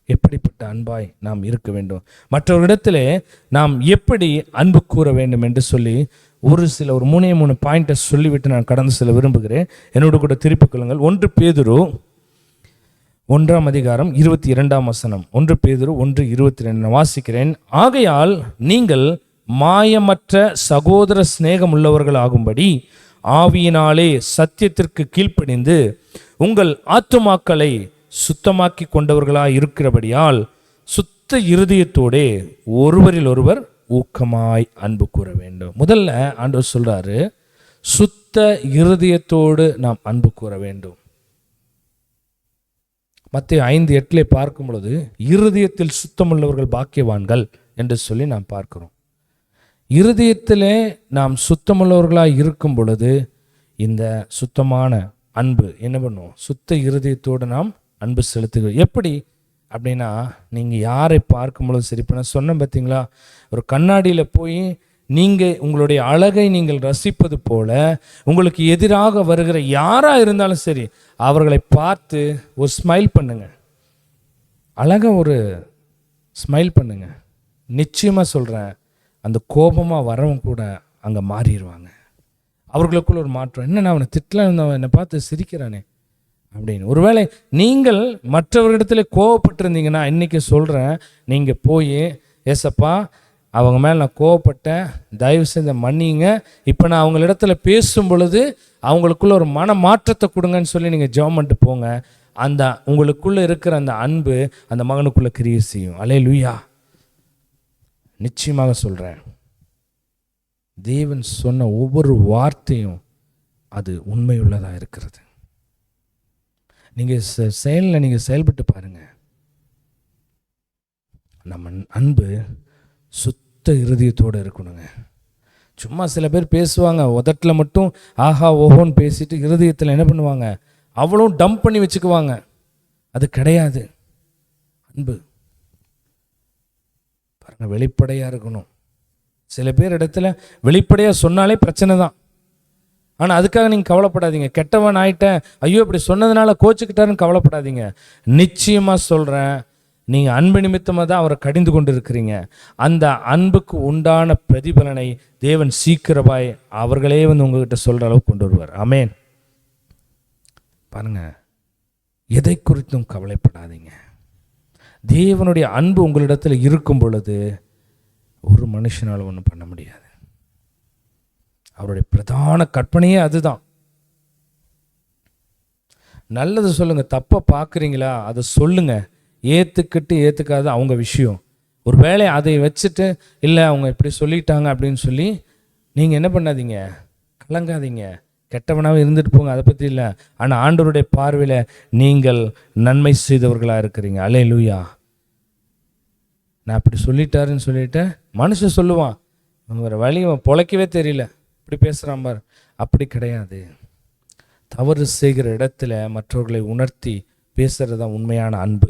Speaker 4: எப்படிப்பட்ட அன்பாய் நாம் இருக்க வேண்டும், மற்றவரிடத்திலே நாம் எப்படி அன்பு கூற வேண்டும் என்று சொல்லி ஒரு 3 பாயிண்ட்டை சொல்லிவிட்டு நான் கடந்து செல்ல விரும்புகிறேன். என்னோடு கூட திருப்பிக் கொள்ளுங்கள். 1 பேதுரு 1:22. 1 பேதுரு 1:22 வாசிக்கிறேன். ஆகையால் நீங்கள் மாயமற்ற சகோதர சிநேகம் உள்ளவர்கள் ஆகும்படி ஆவியினாலே சத்தியத்திற்கு கீழ்ப்படிந்து உங்கள் ஆத்துமாக்களை சுத்தமாக்கி கொண்டவர்களாய் இருக்கிறபடியால் சுத்த இருதயத்தோடே ஒருவரில் ஒருவர் ஊக்கமாய் அன்பு கூற வேண்டும். முதல்ல ஆண்டவர் சொல்றாரு, சுத்த இருதயத்தோடு நாம் அன்பு கூற வேண்டும். மத்தேயு 5:8 பார்க்கும் பொழுது இருதயத்தில் சுத்தமுள்ளவர்கள் பாக்கியவான்கள் என்று சொல்லி நாம் பார்க்கிறோம். இருதயத்திலே நாம் சுத்தமுள்ளவர்களாக இருக்கும் பொழுது இந்த சுத்தமான அன்பு என்ன பண்ணும், சுத்த இருதயத்தோடு நாம் அன்பு செலுத்துகிறோம். எப்படி அப்படின்னா, நீங்கள் யாரை பார்க்கும் பொழுது சரி, இப்போ நான் சொன்னேன் பார்த்தீங்களா, ஒரு கண்ணாடியில் போய் நீங்கள் உங்களுடைய அழகை நீங்கள் ரசிப்பது போல உங்களுக்கு எதிராக வருகிற யாராக இருந்தாலும் சரி, அவர்களை பார்த்து ஒரு ஸ்மைல் பண்ணுங்க, அழகாக ஒரு ஸ்மைல் பண்ணுங்க. நிச்சயமாக சொல்கிறேன், அந்த கோபமாக வரவங்க கூட அங்கே மாறிடுவாங்க. அவர்களுக்குள்ள ஒரு மாற்றம். என்ன, நான் அவனை திட்டலாம் இருந்தவன் என்னை பார்த்து சிரிக்கிறானே அப்படின்னு. ஒருவேளை நீங்கள் மற்றவர்களிடத்துல கோவப்பட்டிருந்தீங்கன்னா, இன்றைக்கி சொல்கிறேன், நீங்கள் போய் ஏசப்பா அவங்க மேலே நான் கோவப்பட்டேன், தயவு செஞ்ச மன்னிங்க, இப்போ நான் அவங்களிடத்துல பேசும் பொழுது அவங்களுக்குள்ள ஒரு மன மாற்றத்தை கொடுங்கன்னு சொல்லி நீங்கள் ஜெபம் பண்ணிட்டு போங்க. அந்த உங்களுக்குள்ளே இருக்கிற அந்த அன்பு அந்த மகனுக்குள்ளே கிரியை செய்யும். அல்லேலூயா. நிச்சயமாக சொல்கிறேன், தேவன் சொன்ன ஒவ்வொரு வார்த்தையும் அது உண்மையுள்ளதாக இருக்கிறது. நீங்கள் செயலில் நீங்கள் செயல்பட்டு பாருங்கள். நம்ம அன்பு சுத்த இருதயத்தோடு இருக்கணுங்க. சும்மா சில பேர் பேசுவாங்க, உதட்டில் மட்டும் ஆஹா ஓஹோன்னு பேசிட்டு இருதயத்தில் என்ன பண்ணுவாங்க, அவ்வளோ டம்ப் பண்ணி வச்சுக்குவாங்க. அது கிடையாது அன்பு. பாருங்க, வெளிப்படையாக இருக்கணும். சில பேர் இடத்துல வெளிப்படையாக சொன்னாலே பிரச்சனை தான். ஆனால் அதுக்காக நீங்கள் கவலைப்படாதீங்க, கெட்டவன் ஆயிட்டேன், ஐயோ இப்படி சொன்னதுனால கோச்சுக்கிட்டாருன்னு கவலைப்படாதீங்க. நிச்சயமாக சொல்கிறேன், நீங்கள் அன்பு நிமித்தமாக தான் அவரை கடிந்து கொண்டு இருக்கிறீங்க. அந்த அன்புக்கு உண்டான பிரதிபலனை தேவன் சீக்கிரமாய் அவர்களே உங்ககிட்ட சொல்கிற அளவுக்கு கொண்டு வருவார். ஆமேன். பாருங்க, எதை குறித்தும் கவலைப்படாதீங்க. தேவனுடைய அன்பு உங்களிடத்தில் இருக்கும் பொழுது ஒரு மனுஷனால் ஒன்றும் பண்ண முடியாது. அவருடைய பிரதான கற்பனையே அதுதான். நல்லது சொல்லுங்க, தப்பை பார்க்குறீங்களா அதை சொல்லுங்க. ஏற்றுக்கிட்டு ஏற்றுக்காது அவங்க விஷயம். ஒரு வேளை அதை வச்சுட்டு இல்லை அவங்க இப்படி சொல்லிட்டாங்க அப்படின்னு சொல்லி நீங்கள் என்ன பண்ணாதீங்க, கலங்காதீங்க, கெட்டவனாகவே இருந்துட்டு போங்க, அதை பற்றி இல்லை. ஆனால் ஆண்டவருடைய பார்வையில் நீங்கள் நன்மை செய்தவர்களாக இருக்கிறீங்க. அல்லேலூயா. நான் இப்படி சொல்லிட்டாருன்னு சொல்லிட்டேன், மனுஷன் சொல்லுவான், வேறு வழி பொழைக்கவே தெரியல, இப்படி பேசுகிறான் பார். அப்படி கிடையாது. தவறு செய்கிற இடத்துல மற்றவர்களை உணர்த்தி பேசுகிறது தான் உண்மையான அன்பு.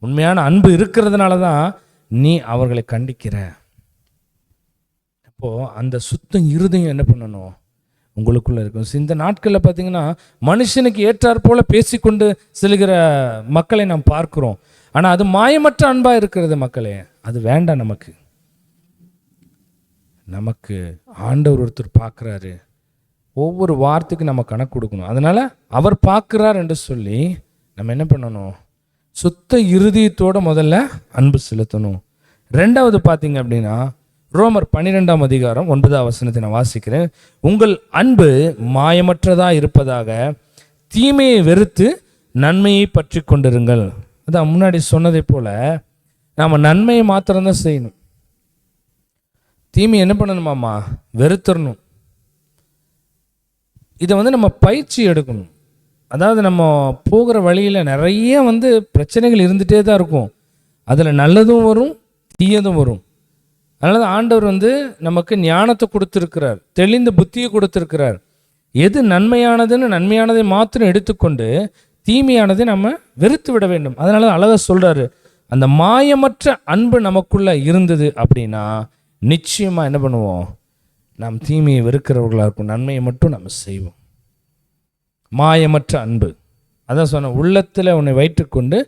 Speaker 4: உண்மையான அன்பு இருக்கிறதுனால தான் நீ அவர்களை கண்டிக்கிற. அப்போது அந்த சுத்தம் இருதயம் என்ன பண்ணணும், உங்களுக்குள்ளே இருக்கும். இந்த நாட்களில் பார்த்தீங்கன்னா மனுஷனுக்கு ஏற்றாற் போல பேசிக்கொண்டு செல்கிற மக்களை நாம் பார்க்குறோம். ஆனால் அது மாயமற்ற அன்பாக இருக்கிறது மக்களே. அது வேண்டாம். நமக்கு ஆண்டவர் ஒருத்தர் பார்க்குறாரு, ஒவ்வொரு வார்த்தைக்கு நம்ம கணக்கு கொடுக்கணும். அதனால் அவர் பார்க்குறார் என்று சொல்லி நம்ம என்ன பண்ணணும், சுத்த இருதயத்தோடு முதல்ல அன்பு செலுத்தணும். ரெண்டாவது பார்த்தீங்க அப்படின்னா, ரோமர் 12:9 நான் வாசிக்கிறேன். உங்கள் அன்பு மாயமற்றதாக இருப்பதாக தீமையை வெறுத்து நன்மையை பற்றி கொண்டிருங்கள். அதான் முன்னாடி சொன்னதை போல நாம் நன்மையை மாத்திரம்தான் செய்யணும். தீமை என்ன பண்ணணுமாம்மா, வெறுத்துடணும். இதை வந்து நம்ம பயிற்சி எடுக்கணும். அதாவது நம்ம போகிற வழியில் நிறைய பிரச்சனைகள் இருந்துகிட்டே தான் இருக்கும். அதில் நல்லதும் வரும், தீயதும் வரும். அதனால தான் ஆண்டவர் நமக்கு ஞானத்தை கொடுத்துருக்கிறார், தெளிந்த புத்தியை கொடுத்துருக்கிறார். எது நன்மையானதுன்னு நன்மையானதை மாத்திரம் எடுத்துக்கொண்டு தீமையானதை நம்ம வெறுத்து விட வேண்டும். அதனால தான் அழகாக சொல்கிறாரு, அந்த மாயமற்ற அன்பு நமக்குள்ளே இருந்தது அப்படின்னா நிச்சயமாக என்ன பண்ணுவோம், நாம் தீமையை வெறுக்கிறவர்களாக இருக்கும், நன்மையை மட்டும் நம்ம செய்வோம். மாயமற்ற அன்பு, அதான் சொன்ன, உள்ளத்தில் உன்னை வைத்துக்கொண்டு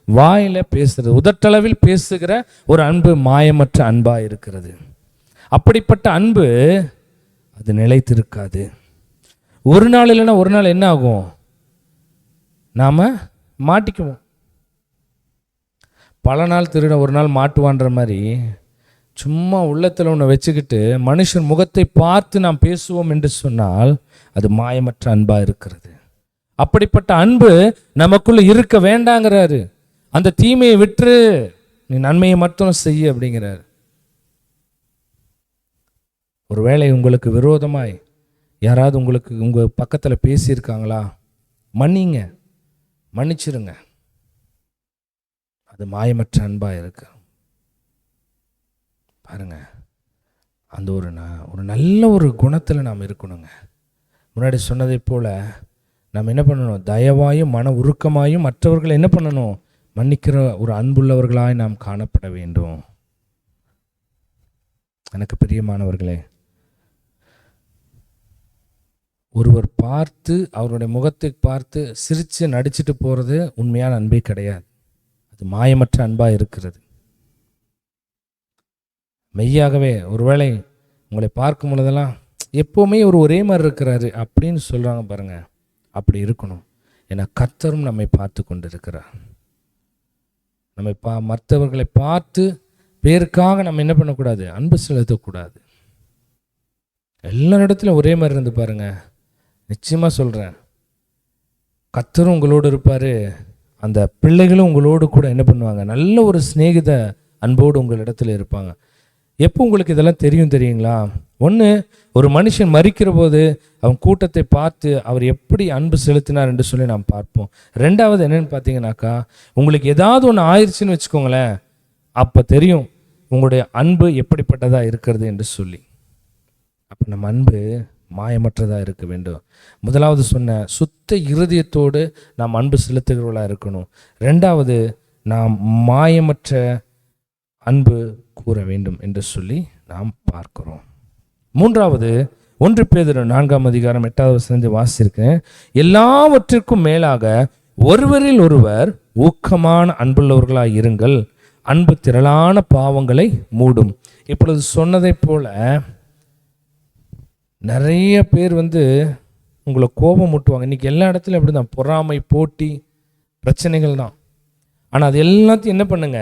Speaker 4: வாயில் பேசுகிறது, உதட்டளவில் பேசுகிற ஒரு அன்பு மாயமற்ற அன்பாக இருக்கிறது. அப்படிப்பட்ட அன்பு அது நிலைத்திருக்காது. ஒரு நாள் இல்லைன்னா ஒரு நாள் என்ன ஆகும், நாம் மாட்டிக்குவோம். பல நாள் திருட ஒரு நாள் மாட்டுவான்ற மாதிரி சும்மா உள்ளத்தில் ஒன்று வச்சுக்கிட்டு மனுஷன் முகத்தை பார்த்து நாம் பேசுவோம் என்று சொன்னால் அது மாயமற்ற அன்பாக இருக்கிறது. அப்படிப்பட்ட அன்பு நமக்குள்ள இருக்க வேண்டாங்கிறாரு. அந்த தீமையை விட்டு நீ நன்மையை மட்டும் செய்ய அப்படிங்கிறாரு. ஒருவேளை உங்களுக்கு விரோதமாய் யாராவது உங்களுக்கு உங்கள் பக்கத்தில் பேசியிருக்காங்களா, மன்னிங்க, மன்னிச்சிருங்க. அது மாயமற்ற அன்பாக இருக்கு. பாருங்க, அந்த ஒரு நல்ல ஒரு குணத்தில் நாம் இருக்கணுங்க. முன்னாடி சொன்னதை போல் நம்ம என்ன பண்ணணும், தயவாயும் மன உருக்கமாயும் மற்றவர்களை என்ன பண்ணணும், மன்னிக்கிற ஒரு அன்புள்ளவர்களாய் நாம் காணப்பட வேண்டும். எனக்கு பிரியமானவர்களே, ஒருவர் பார்த்து அவருடைய முகத்தை பார்த்து சிரித்து நடிச்சுட்டு போகிறது உண்மையான அன்பே கிடையாது. அது மாயமற்ற அன்பாக இருக்கிறது. மெய்யாகவே ஒருவேளை உங்களை பார்க்கும் பொழுதெல்லாம் எப்போவுமே ஒரே மாதிரி இருக்கிறாரு அப்படின்னு சொல்கிறாங்க பாருங்க, அப்படி இருக்கணும். ஏன்னா கர்த்தரும் நம்மை பார்த்து கொண்டு இருக்கிறார். நம்மை மற்றவர்களை பார்த்து பேருக்காக நம்ம என்ன பண்ணக்கூடாது, அன்பு செலுத்தக்கூடாது. எல்லாரிடத்துலையும் ஒரே மாதிரி இருந்து பாருங்க, நிச்சயமாக சொல்கிறேன், கர்த்தரும் உங்களோடு இருப்பார். அந்த பிள்ளைகளும் உங்களோடு கூட என்ன பண்ணுவாங்க, நல்ல ஒரு சிநேகித அன்போடு உங்களிடத்தில் இருப்பாங்க. எப்போ உங்களுக்கு இதெல்லாம் தெரியுங்களா? ஒன்று, ஒரு மனுஷன் மரிக்கிற போது அவன் கூட்டத்தை பார்த்து அவர் எப்படி அன்பு செலுத்தினார் என்று சொல்லி நாம் பார்ப்போம். ரெண்டாவது என்னென்னு பார்த்தீங்கன்னாக்கா, உங்களுக்கு ஏதாவது ஒன்று ஆயிடுச்சுன்னு வச்சுக்கோங்களேன், அப்போ தெரியும் உங்களுடைய அன்பு எப்படிப்பட்டதாக இருக்கிறது என்று சொல்லி. அப்போ நம்ம அன்பு மாயமற்றதாக இருக்க வேண்டும். முதலாவது சொன்ன சுத்த இருதயத்தோடு நாம் அன்பு செலுத்துகிறவர்களாக இருக்கணும். ரெண்டாவது, நாம் மாயமற்ற அன்பு கூற வேண்டும் என்று சொல்லி நாம் பார்க்கிறோம். மூன்றாவது, 1 பேதுரு 4:8 வாசிச்சிருக்கேன். எல்லாவற்றிற்கும் மேலாக ஒருவரில் ஒருவர் ஊக்கமான அன்புள்ளவர்களாக இருங்கள், அன்பு திரளான பாவங்களை மூடும். இப்பொழுது சொன்னதை போல நிறைய பேர் உங்களை கோபம் மூட்டுவாங்க. இன்றைக்கி எல்லா இடத்துலையும் அப்படி தான், பொறாமை, போட்டி, பிரச்சனைகள் தான். ஆனால் அது எல்லாத்தையும் என்ன பண்ணுங்க,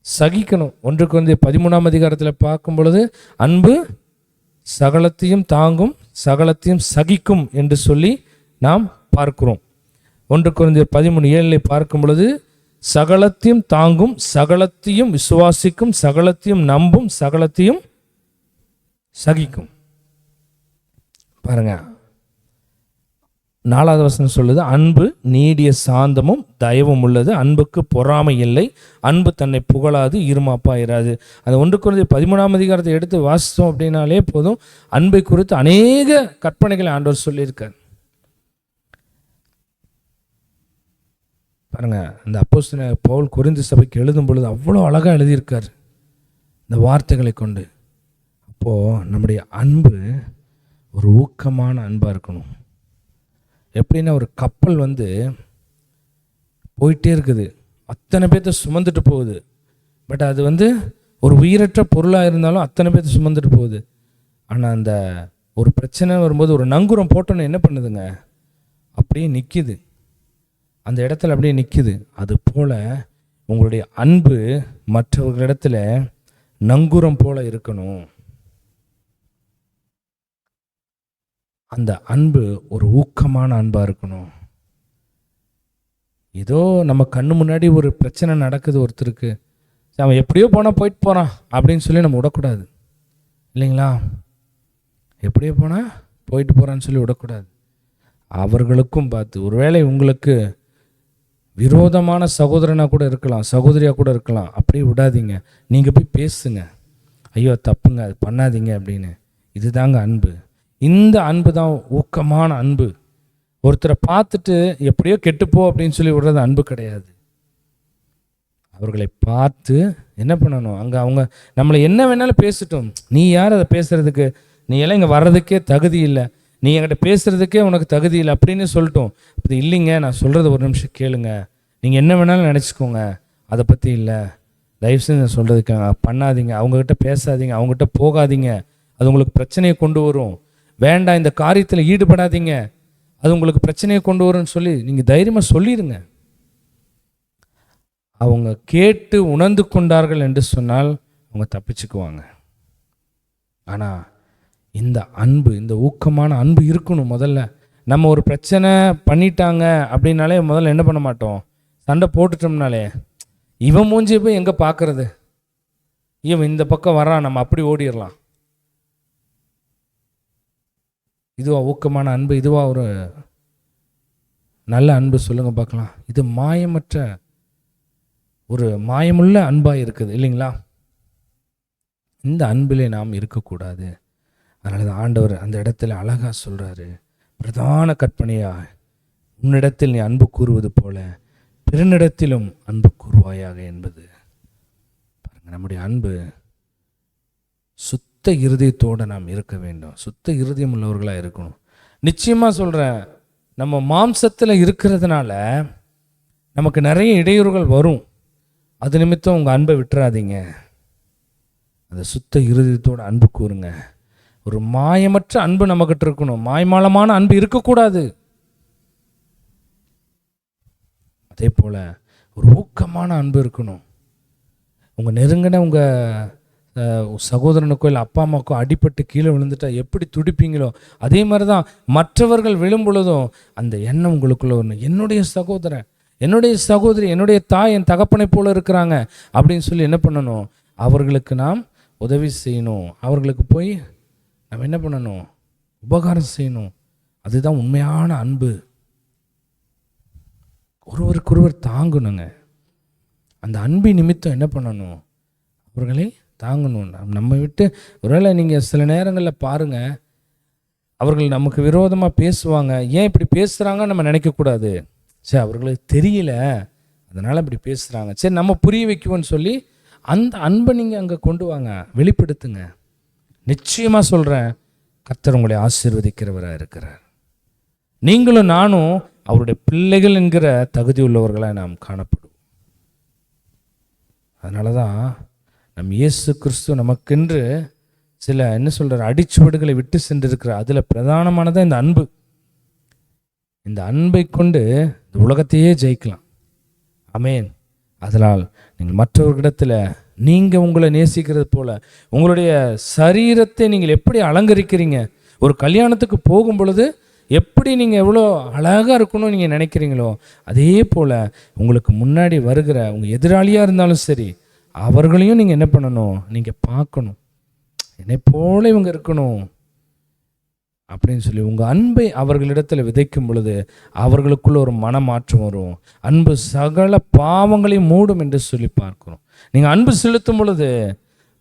Speaker 4: சகிக்கணும். 1 கொரிந்தியர் 13 பார்க்கும் பொழுது அன்பு சகலத்தையும் தாங்கும், சகலத்தையும் சகிக்கும் என்று சொல்லி நாம் பார்க்கிறோம். 1 கொரிந்தியர் 13:7 பார்க்கும் பொழுது சகலத்தையும் தாங்கும், சகலத்தையும் விசுவாசிக்கும், சகலத்தையும் நம்பும், சகலத்தையும் சகிக்கும். பாருங்க, 4வது வசனம் சொல்லுது, அன்பு நீடிய சாந்தமும் தயவும் உள்ளது, அன்புக்கு பொறாமை இல்லை, அன்பு தன்னை புகழாது, இருமாப்பாயிராது. அந்த 1 கொரிந்தியர் 13 எடுத்து வாசித்தோம் அப்படின்னாலே போதும், அன்பை குறித்து அநேக கற்பனைகளை ஆண்டவர் சொல்லியிருக்கார். பாருங்க, அந்த அப்போஸ்தலனாகிய பவுல் கொரிந்து சபைக்கு எழுதும் பொழுது அவ்வளோ அழகாக எழுதியிருக்கார் இந்த வார்த்தைகளை கொண்டு. அப்போது நம்முடைய அன்பு ஒரு ஊக்கமான அன்பாக இருக்கணும். எப்படின்னா, ஒரு கப்பல் போயிட்டே இருக்குது, அத்தனை பேர்த்த சுமந்துட்டு போகுது. பட் அது ஒரு உயிரற்ற பொருளாக இருந்தாலும் அத்தனை பேர்த்த சுமந்துட்டு போகுது. ஆனால் அந்த ஒரு பிரச்சனை வரும்போது ஒரு நங்கூரம் போட்டோன்னு என்ன பண்ணுதுங்க, அப்படியே நிற்கிது, அந்த இடத்துல அப்படியே நிற்கிது. அது போல் உங்களுடைய அன்பு மற்றவர்களிடத்துல நங்கூரம் போல இருக்கணும். அந்த அன்பு ஒரு ஊக்கமான அன்பாக இருக்கணும். ஏதோ நம்ம கண்ணு முன்னாடி ஒரு பிரச்சனை நடக்குது ஒருத்தருக்கு, அவன் எப்படியோ போனால் போயிட்டு போகிறான் அப்படின்னு சொல்லி நம்ம விடக்கூடாது, இல்லைங்களா? எப்படியோ போனால் போயிட்டு போகிறான்னு சொல்லி விடக்கூடாது. அவர்களுக்கும் பார்த்து, ஒருவேளை உங்களுக்கு விரோதமான சகோதரனாக கூட இருக்கலாம், சகோதரியாக கூட இருக்கலாம், அப்படியே விடாதீங்க. நீங்கள் போய் பேசுங்க, ஐயோ தப்புங்க, அது பண்ணாதீங்க அப்படின்னு. இதுதாங்க அன்பு. இந்த அன்பு தான் ஊக்கமான அன்பு. ஒருத்தரை பார்த்துட்டு எப்படியோ கெட்டுப்போ அப்படின்னு சொல்லி விடுறது அன்பு கிடையாது. அவர்களை பார்த்து என்ன பண்ணணும், அங்கே அவங்க நம்மளை என்ன வேணாலும் பேசட்டும், நீ யார் அதை பேசுகிறதுக்கு, நீ எல்லாம் இங்கே வர்றதுக்கே தகுதி இல்லை, நீ என்கிட்ட பேசுகிறதுக்கே உனக்கு தகுதி இல்லை அப்படின்னு சொல்லட்டும். அப்படி இல்லைங்க, நான் சொல்கிறது ஒரு நிமிஷம் கேளுங்க, நீங்கள் என்ன வேணாலும் நினச்சிக்கோங்க, அதை பற்றி இல்லை, தயவுசெய்து நான் சொல்கிறதுக்கு பண்ணாதீங்க, அவங்கக்கிட்ட பேசாதீங்க, அவங்ககிட்ட போகாதீங்க, அது உங்களுக்கு பிரச்சனையை கொண்டு வரும், வேண்டாம் இந்த காரியத்தில் ஈடுபடாதீங்க, அது உங்களுக்கு பிரச்சனையை கொண்டு வரும்னு சொல்லி நீங்கள் தைரியமாக சொல்லிடுங்க. அவங்க கேட்டு உணர்ந்து கொண்டார்கள் என்று சொன்னால் அவங்க தப்பிச்சுக்குவாங்க. ஆனால் இந்த அன்பு, இந்த ஊக்கமான அன்பு இருக்கணும். முதல்ல நம்ம ஒரு பிரச்சனை பண்ணிட்டாங்க அப்படின்னாலே முதல்ல என்ன பண்ண மாட்டோம், சண்டை போட்டுட்டோம்னாலே இவன் மூஞ்சி போய் எங்கே பார்க்கறது, இவன் இந்த பக்கம் வரான், நம்ம அப்படி ஓடிடலாம். இதுவா ஊக்கமான அன்பு? இதுவா ஒரு நல்ல அன்பு? சொல்லுங்க பார்க்கலாம். இது மாயமற்ற ஒரு மாயமுள்ள அன்பாக இருக்குது இல்லைங்களா? இந்த அன்பிலே நாம் இருக்கக்கூடாது. அதனால தான் ஆண்டவர் அந்த இடத்துல அழகாக சொல்கிறாரு, பிரதான கற்பனையா, உன்னிடத்தில் நீ அன்பு கூறுவது போல பிறனிடத்திலும் அன்பு கூறுவாயாக என்பது. பாருங்க, நம்முடைய அன்பு சுத்த இருதயத்தோடு நாம் இருக்க வேண்டும், சுத்த இருதயம் உள்ளவர்களாக இருக்கணும். நிச்சயமாக சொல்கிறேன், நம்ம மாம்சத்தில் இருக்கிறதுனால நமக்கு நிறைய இடையூறுகள் வரும். அது நிமித்தம் உங்கள் அன்பை விட்டுறாதீங்க. அந்த சுத்த இருதயத்தோடு அன்பு கூறுங்க. ஒரு மாயமற்ற அன்பு நம்மகிட்ட இருக்கணும், மாய்மாலமான அன்பு இருக்கக்கூடாது. அதே போல் ஒரு ஊக்கமான அன்பு இருக்கணும். உங்கள் நெருங்கின உங்கள் சகோதரனுக்கோ இல்லை அப்பா அம்மாக்கோ அடிபட்டு கீழே விழுந்துட்டா எப்படி துடிப்பீங்களோ அதே மாதிரி தான் மற்றவர்கள் விழும் பொழுதும் அந்த எண்ணம் உங்களுக்குள்ள ஒன்று, என்னுடைய சகோதரன், என்னுடைய சகோதரி, என்னுடைய தாய் என் தகப்பனை போல இருக்கிறாங்க அப்படின்னு சொல்லி என்ன பண்ணணும், அவர்களுக்கு நாம் உதவி செய்யணும், அவர்களுக்கு போய் நம்ம என்ன பண்ணணும், உபகாரம் செய்யணும். அதுதான் உண்மையான அன்பு. ஒருவருக்கொருவர் தாங்கணுங்க. அந்த அன்பின் நிமித்தம் என்ன பண்ணணும், அவர்களை தாங்கணும். நம்ம விட்டு ஒருவேளை நீங்கள் சில நேரங்களில் பாருங்கள், அவர்கள் நமக்கு விரோதமாக பேசுவாங்க. ஏன் இப்படி பேசுகிறாங்கன்னு நம்ம நினைக்கக்கூடாது. சரி, அவர்களுக்கு தெரியல அதனால் இப்படி பேசுகிறாங்க, சரி நம்ம புரிய வைக்குவோன்னு சொல்லி அந்த அன்பை நீங்கள் அங்கே கொண்டு வாங்க, வெளிப்படுத்துங்க. நிச்சயமாக சொல்கிறேன், கர்த்தர் உங்களை ஆசீர்வதிக்கிறவராக இருக்கிறார். நீங்களும் நானும் அவருடைய பிள்ளைகள் என்கிற தகுதி உள்ளவர்களாக நாம் காணப்படுவோம். அதனால தான் நம் இயேசு கிறிஸ்து நமக்கென்று சில என்ன சொல்கிறார், அடிச்சுவடுகளை விட்டு சென்றிருக்கிறார். அதில் பிரதானமானதான் இந்த அன்பு. இந்த அன்பை கொண்டு இந்த உலகத்தையே ஜெயிக்கலாம். ஆமென். அதனால் நீங்கள் மற்றவர்களிடத்தில் நீங்கள் உங்களை நேசிக்கிறது போல உங்களுடைய சரீரத்தை நீங்கள் எப்படி அலங்கரிக்கிறீங்க, ஒரு கல்யாணத்துக்கு போகும் பொழுது எப்படி நீங்கள் எவ்வளோ அழகாக இருக்கணும்னு நீங்கள் நினைக்கிறீங்களோ அதே போல் உங்களுக்கு முன்னாடி வருகிற உங்கள் எதிராளியாக இருந்தாலும் சரி, அவர்களையும் நீங்கள் என்ன பண்ணணும், நீங்கள் பார்க்கணும், என்னை போல இவங்க இருக்கணும் அப்படின்னு சொல்லி உங்கள் அன்பை அவர்களிடத்தில் விதைக்கும் பொழுது அவர்களுக்குள்ள ஒரு மனமாற்றம் வரும். அன்பு சகல பாவங்களையும் மூடும் என்று சொல்லி பார்க்கிறோம். நீங்கள் அன்பு செலுத்தும் பொழுது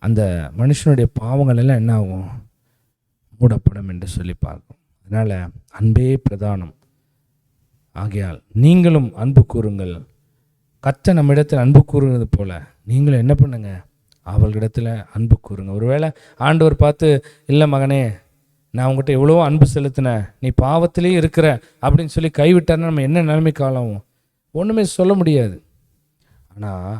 Speaker 4: அந்த மனுஷனுடைய பாவங்கள் எல்லாம் என்ன ஆகும், மூடப்படும் என்று சொல்லி பார்க்கும். அதனால் அன்பே பிரதானம். ஆகையால் நீங்களும் அன்பு கூறுங்கள். கர்த்தர் நம்ம இடத்தில் அன்பு கூறுகிறது போல நீங்களும் என்ன பண்ணுங்க, அவர்களிடத்தில் அன்பு கூறுங்க. ஒருவேளை ஆண்டவர் பார்த்து, இல்லை மகனே நான் உங்கள்கிட்ட எவ்வளோ அன்பு செலுத்தினேன், நீ பாவத்திலே இருக்கிற அப்படின்னு சொல்லி கைவிட்டார்னா நம்ம என்ன நிலைமைக்கு ஆளாகும், ஒன்றுமே சொல்ல முடியாது. ஆனால்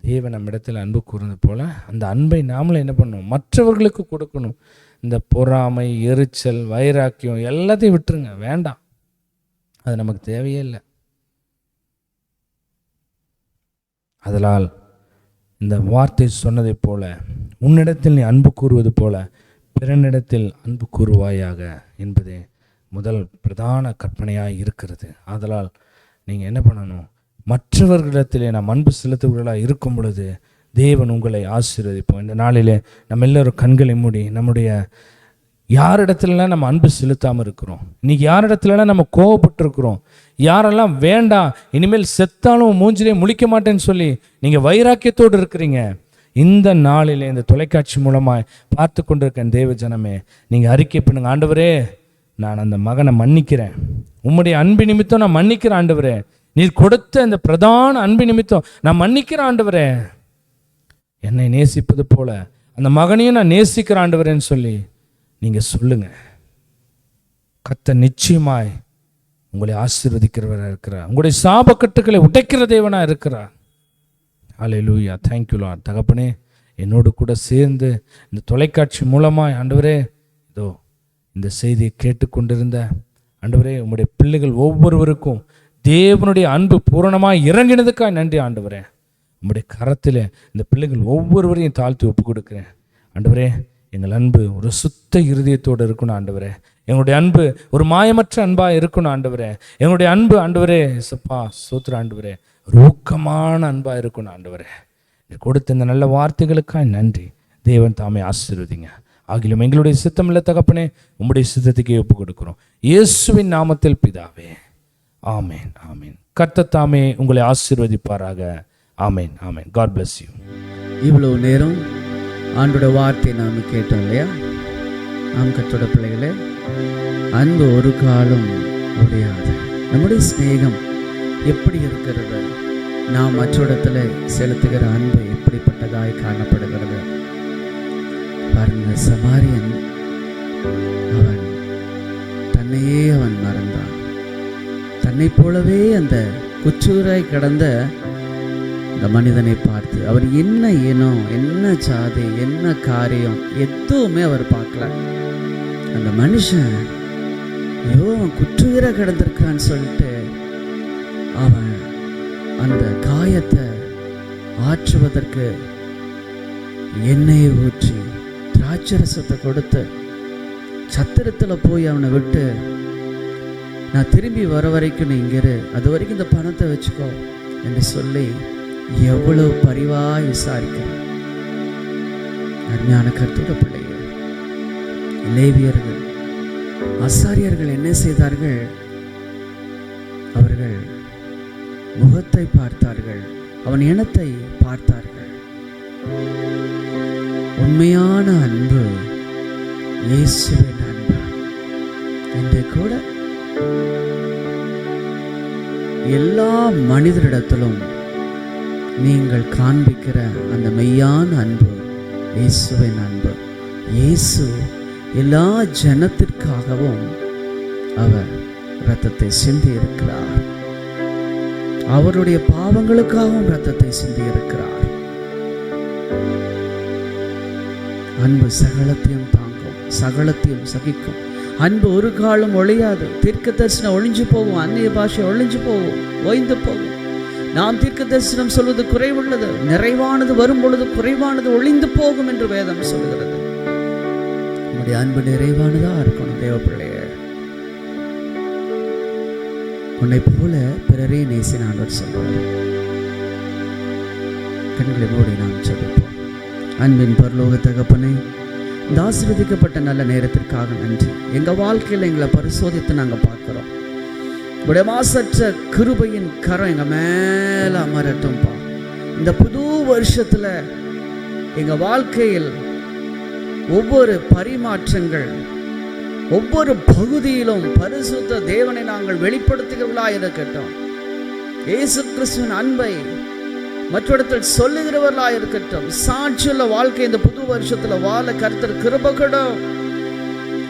Speaker 4: தேவன் நம்ம இடத்துல அன்பு கூறுறது போல் அந்த அன்பை நாமளும் என்ன பண்ணணும், மற்றவர்களுக்கு கொடுக்கணும். இந்த பொறாமை, எரிச்சல், வைராக்கியம் எல்லாத்தையும் விட்டுருங்க, வேண்டாம், அது நமக்கு தேவையே இல்லை. அதனால் இந்த வார்த்தை சொன்னதை போல உன்னிடத்தில் நீ அன்பு கூறுவது போல பிறனிடத்தில் அன்பு கூறுவாயாக என்பதே முதல் பிரதான கற்பனையாக இருக்கிறது. அதனால் நீங்கள் என்ன பண்ணணும், மற்றவர்களிடத்திலே நாம் அன்பு செலுத்துவர்களாக இருக்கும் பொழுது தேவன் உங்களை ஆசீர்வதிப்போம். இந்த நாளிலே நம்ம எல்லோரும் கண்களை மூடி நம்முடைய யாரிடத்துலலாம் நம்ம அன்பு செலுத்தாமல் இருக்கிறோம், இன்னைக்கு யாரிடத்துலலாம் நம்ம கோவப்பட்டிருக்கிறோம், யாரெல்லாம் வேண்டாம் இனிமேல் செத்தாலும் மூஞ்சிலே முழிக்க மாட்டேன்னு சொல்லி நீங்கள் வைராக்கியத்தோடு இருக்கிறீங்க, இந்த நாளில் இந்த தொலைக்காட்சி மூலமாக பார்த்து கொண்டிருக்க தேவ ஜனமே, நீங்கள் அறிக்கை பண்ணுங்க, ஆண்டவரே நான் அந்த மகனை மன்னிக்கிறேன், உம்முடைய அன்பு நிமித்தம் நான் மன்னிக்கிறேன் ஆண்டவரே, நீர் கொடுத்த இந்த பிரதான அன்பு நிமித்தம் நான் மன்னிக்கிறேன் ஆண்டவரே, என்னை நேசிப்பது போல அந்த மகனையும் நான் நேசிக்கிறேன் ஆண்டவரேன்னு சொல்லி நீங்கள் சொல்லுங்க. கர்த்தர் நிச்சயமாய் உங்களை ஆசீர்வதிக்கிறவராக இருக்கிறார், உங்களுடைய சாபக்கட்டுகளை உடைக்கிற தேவனாக இருக்கிறார். ஹல்லேலூயா. Thank you Lord. தகப்பனே, என்னோடு கூட சேர்ந்து இந்த தொலைக்காட்சி மூலமாய் ஆண்டவரே இதோ இந்த செய்தியை கேட்டுக்கொண்டிருந்த ஆண்டவரே, உங்களுடைய பிள்ளைகள் ஒவ்வொருவருக்கும் தேவனுடைய அன்பு பூரணமாக இறங்கினதுக்காக நன்றி ஆண்டவரே. உங்களுடைய கரத்தில் இந்த பிள்ளைகள் ஒவ்வொருவரையும் தாழ்த்தி ஒப்பு கொடுக்குறேன் ஆண்டவரே. எங்கள் அன்பு ஒரு சுத்த இருதயத்தோடு இருக்கணும் ஆண்டவரே, எங்களுடைய அன்பு ஒரு மாயமற்ற அன்பாக இருக்கணும் ஆண்டவரே, எங்களுடைய அன்பு ஆண்டவரே சப்பா சோத்திர ஆண்டவரே ஒரு ஊக்கமான அன்பாக இருக்கணும் ஆண்டவரே. கொடுத்த இந்த நல்ல வார்த்தைகளுக்காக நன்றி. தேவன் தாமே ஆசீர்வதிங்க. ஆகிலும் எங்களுடைய சித்தம் இல்லை தகப்பனே, உம்முடைய சித்தத்துக்கே ஒப்பு கொடுக்கிறோம், இயேசுவின் நாமத்தில் பிதாவே. ஆமேன் ஆமேன். கர்த்தர் தாமே உங்களை ஆசீர்வதிப்பாராக. ஆமேன் ஆமேன். God bless you.
Speaker 1: இவ்வளவு நேரம் ஆண்டோட வார்த்தை நாம் கேட்டோம் இல்லையா? நாம் கர்த்தரோட பிள்ளைகளே, அன்பு ஒரு காலம் ஒழியாது. நம்முடைய சிநேகம் எப்படி இருக்கிறது, நாம் மற்றொடத்தில் செலுத்துகிற அன்பு எப்படிப்பட்டதாய் காணப்படுகிறது பாருங்க. சமாரியன் அவன் தன்னையே அவன் மறந்தான். தன்னை போலவே அந்த குற்றூராய் கடந்த இந்த மனிதனை பார்த்து அவர் என்ன இனம், என்ன சாதி, என்ன காரியம் எதுவுமே அவர் பார்க்கல. அந்த மனுஷன் ஐயோ அவன் குற்றுயிர கிடந்திருக்கான்னு சொல்லிட்டு அவன் அந்த காயத்தை ஆற்றுவதற்கு எண்ணெயை ஊற்றி திராட்சரசத்தை கொடுத்து சத்திரத்தில் போய் அவனை விட்டு, நான் திரும்பி வர வரைக்கும் நீ இங்கே இரு, அது வரைக்கும் இந்த பணத்தை வச்சுக்கோ என்று சொல்லி எவ்வளவு பரிவாய் விசாரிக்கிறார். அருமையான கர்த்தருடைய பிள்ளைகள், லேவியர்கள் ஆசாரியர்கள் என்ன செய்தார்கள்? அவர்கள் முகத்தை பார்த்தார்கள், அவன் இனத்தை பார்த்தார்கள். உண்மையான அன்பு இயேசுவின் அன்பு. என்று கூட எல்லா மனிதரிடத்திலும் நீங்கள் காண்பிக்கிற அந்த மெய்யான அன்பு இயேசுவின் அன்பு. இயேசு எல்லா ஜனத்திற்காகவும் அவர் இரத்தத்தை சிந்தி இருக்கிறார். அவருடைய பாவங்களுக்காகவும் இரத்தத்தை சிந்தி இருக்கிறார். அன்பு சகலத்தையும் தாங்கும், சகலத்தையும் சகிக்கும். அன்பு ஒரு காலம் ஒழியாது. தீர்க்க தரிசனம் ஒழிஞ்சு போகும், அந்நிய பாஷை ஒழிஞ்சு போகும், ஓய்ந்து போகும். நாம் தீர்க்க தரிசனம் சொல்வது குறைவுள்ளது, நிறைவானது வரும் பொழுது குறைவானது ஒழிந்து போகும் என்று வேதம் சொல்கிறது. நம்முடைய அன்பு நிறைவானதா இருக்கணும். தேவ பிள்ளையே, உன்னை போல பிறரே நேசின ஆண்டவர் சொல்வார். கண்களை மூடி நாம் ஜெபிப்போம். அன்பின் பரலோக தகப்பனே, இந்த ஆசீர்வதிக்கப்பட்ட நல்ல நேரத்திற்காக நன்றி. எங்கள் வாழ்க்கையில் எங்களை பரிசோதித்து நாங்கள் பார்க்குறோம். உடைய மாசற்ற கிருபையின் கரம் எங்கள் மேலே அமரட்டும்பா. இந்த புது வருஷத்தில் எங்கள் வாழ்க்கையில் ஒவ்வொரு பரிமாற்றங்கள், ஒவ்வொரு பகுதியிலும் பரிசுத்த தேவனை நாங்கள் வெளிப்படுத்துகிறவர்களாக இருக்கட்டும். இயேசு கிறிஸ்துவின் அன்பை மற்றொருத்தர் சொல்லுகிறவர்களாக இருக்கட்டும். சாட்சியுள்ள வாழ்க்கை இந்த புது வருஷத்துல வாழ கர்த்தர் கிருபை கொடும்.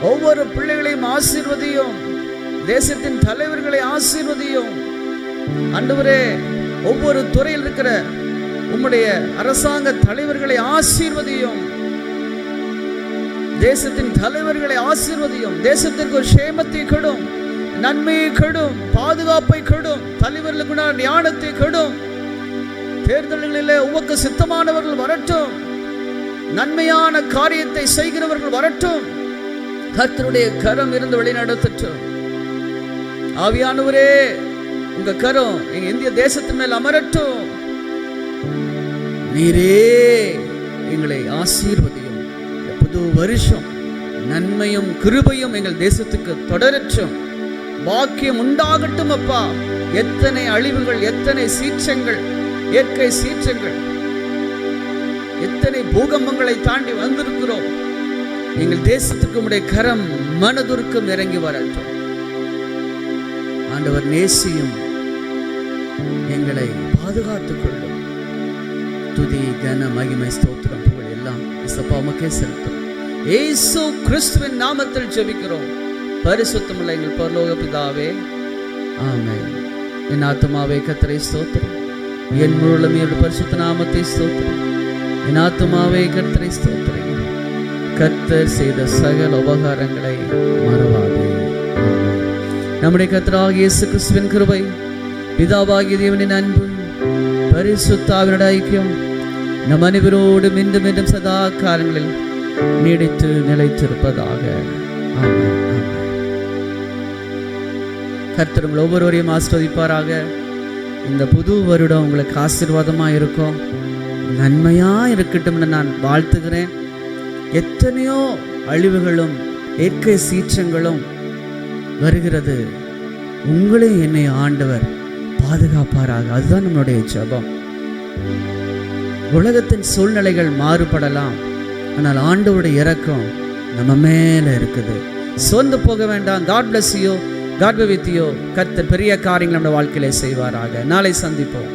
Speaker 1: ஒவ்வொரு பிள்ளைகளையும் ஆசீர்வதியும், தேசத்தின் தலைவர்களை ஆசீர்வதியும். ஆண்டவரே, ஒவ்வொரு துறையில் இருக்கிற உம்முடைய அரசாங்க தலைவர்களை ஆசீர்வதியும், தேசத்தின் தலைவர்களை ஆசீர்வதியும். தேசத்திற்கு ஒரு சேமத்தை கொடும், நன்மையை கொடும், பாதுகாப்பை கொடும், தலைவர்களுக்கு ஞானத்தை கொடும். தேர்தல்களிலே உமக்கு சித்தமானவர்கள் வரட்டும், நன்மையான காரியத்தை செய்கிறவர்கள் வரட்டும். கர்த்தருடைய கரம் இருந்து வழிநடத்தட்டும். ஆவியானவரே, உங்க கரம் எங்க இந்திய தேசத்தின் மேல் அமரட்டும். நீரே எங்களை ஆசீர்வதியும். புது வருஷம் நன்மையும் கிருபையும் எங்கள் தேசத்துக்கு தொடரட்டும். பாக்கியம் உண்டாகட்டும் அப்பா. எத்தனை அழிவுகள், எத்தனை சீற்றங்கள், இயற்கை சீற்றங்கள், எத்தனை பூகம்பங்களை தாண்டி வந்திருக்கிறோம். எங்கள் தேசத்துக்கு உடைய கரம் மனதுருக்கம் இறங்கி வரட்டும். ஆண்டவர் நேசியும், எங்களை பாதுகாத்துக் கொள்ளும். துதி, கன, மகிமை, ஸ்தோத்திரம், புகழ் எல்லாம் இயேசுப்பா உமக்கே செலுத்தும். இயேசு கிறிஸ்துவின் நாமத்தில் ஜெபிக்கிறோம் பரிசுத்தமுள்ள எங்கள் பரலோக பிதாவே, ஆமென். என் ஆத்துமாவே கர்த்தரை ஸ்தோத்திரம், என் முழுமே பரிசுத்த நாமத்தை ஸ்தோத்திரம். என் ஆத்துமாவே கர்த்தரை ஸ்தோத்திரம், கர்த்தர் செய்த சகல உபகாரங்களை மறவாதே. ஆமென். நம்முடைய கர்த்தராகிய இயேசு கிறிஸ்துவின் கிருபை, பிதாவாகிய தேவனின் அன்பு, பரிசுத்த ஆவியானவருடைய ஐக்கியம் நம் அனைவரோடு மீண்டும் மீண்டும் சதா காலங்களில் நீடித்து நிலைத்திருப்பதாக. ஆமென். ஆமென். கர்த்தர் உங்கள் ஒவ்வொருவரையும் ஆசீர்வதிப்பாராக. இந்த புது வருடம் உங்களுக்கு ஆசீர்வாதமாக இருக்கும், நன்மையாக இருக்கட்டும்னு நான் வாழ்த்துகிறேன். எத்தனையோ அழிவுகளும் இயற்கை சீற்றங்களும் வருகிறது. உங்களே என்னை ஆண்டவர் பாதுகாப்பாராக. அதுதான் நம்மளுடைய ஜெபம். உலகத்தின் சூழ்நிலைகள் மாறுபடலாம், ஆனால் ஆண்டவருடைய இரக்கம் நம்ம மேல இருக்குது. சோர்ந்து போக வேண்டாம். God bless you. God be with you. கர்த்தர் பெரிய காரியங்கள் நம்ம வாழ்க்கையிலே செய்வாராக. நாளை சந்திப்போம்.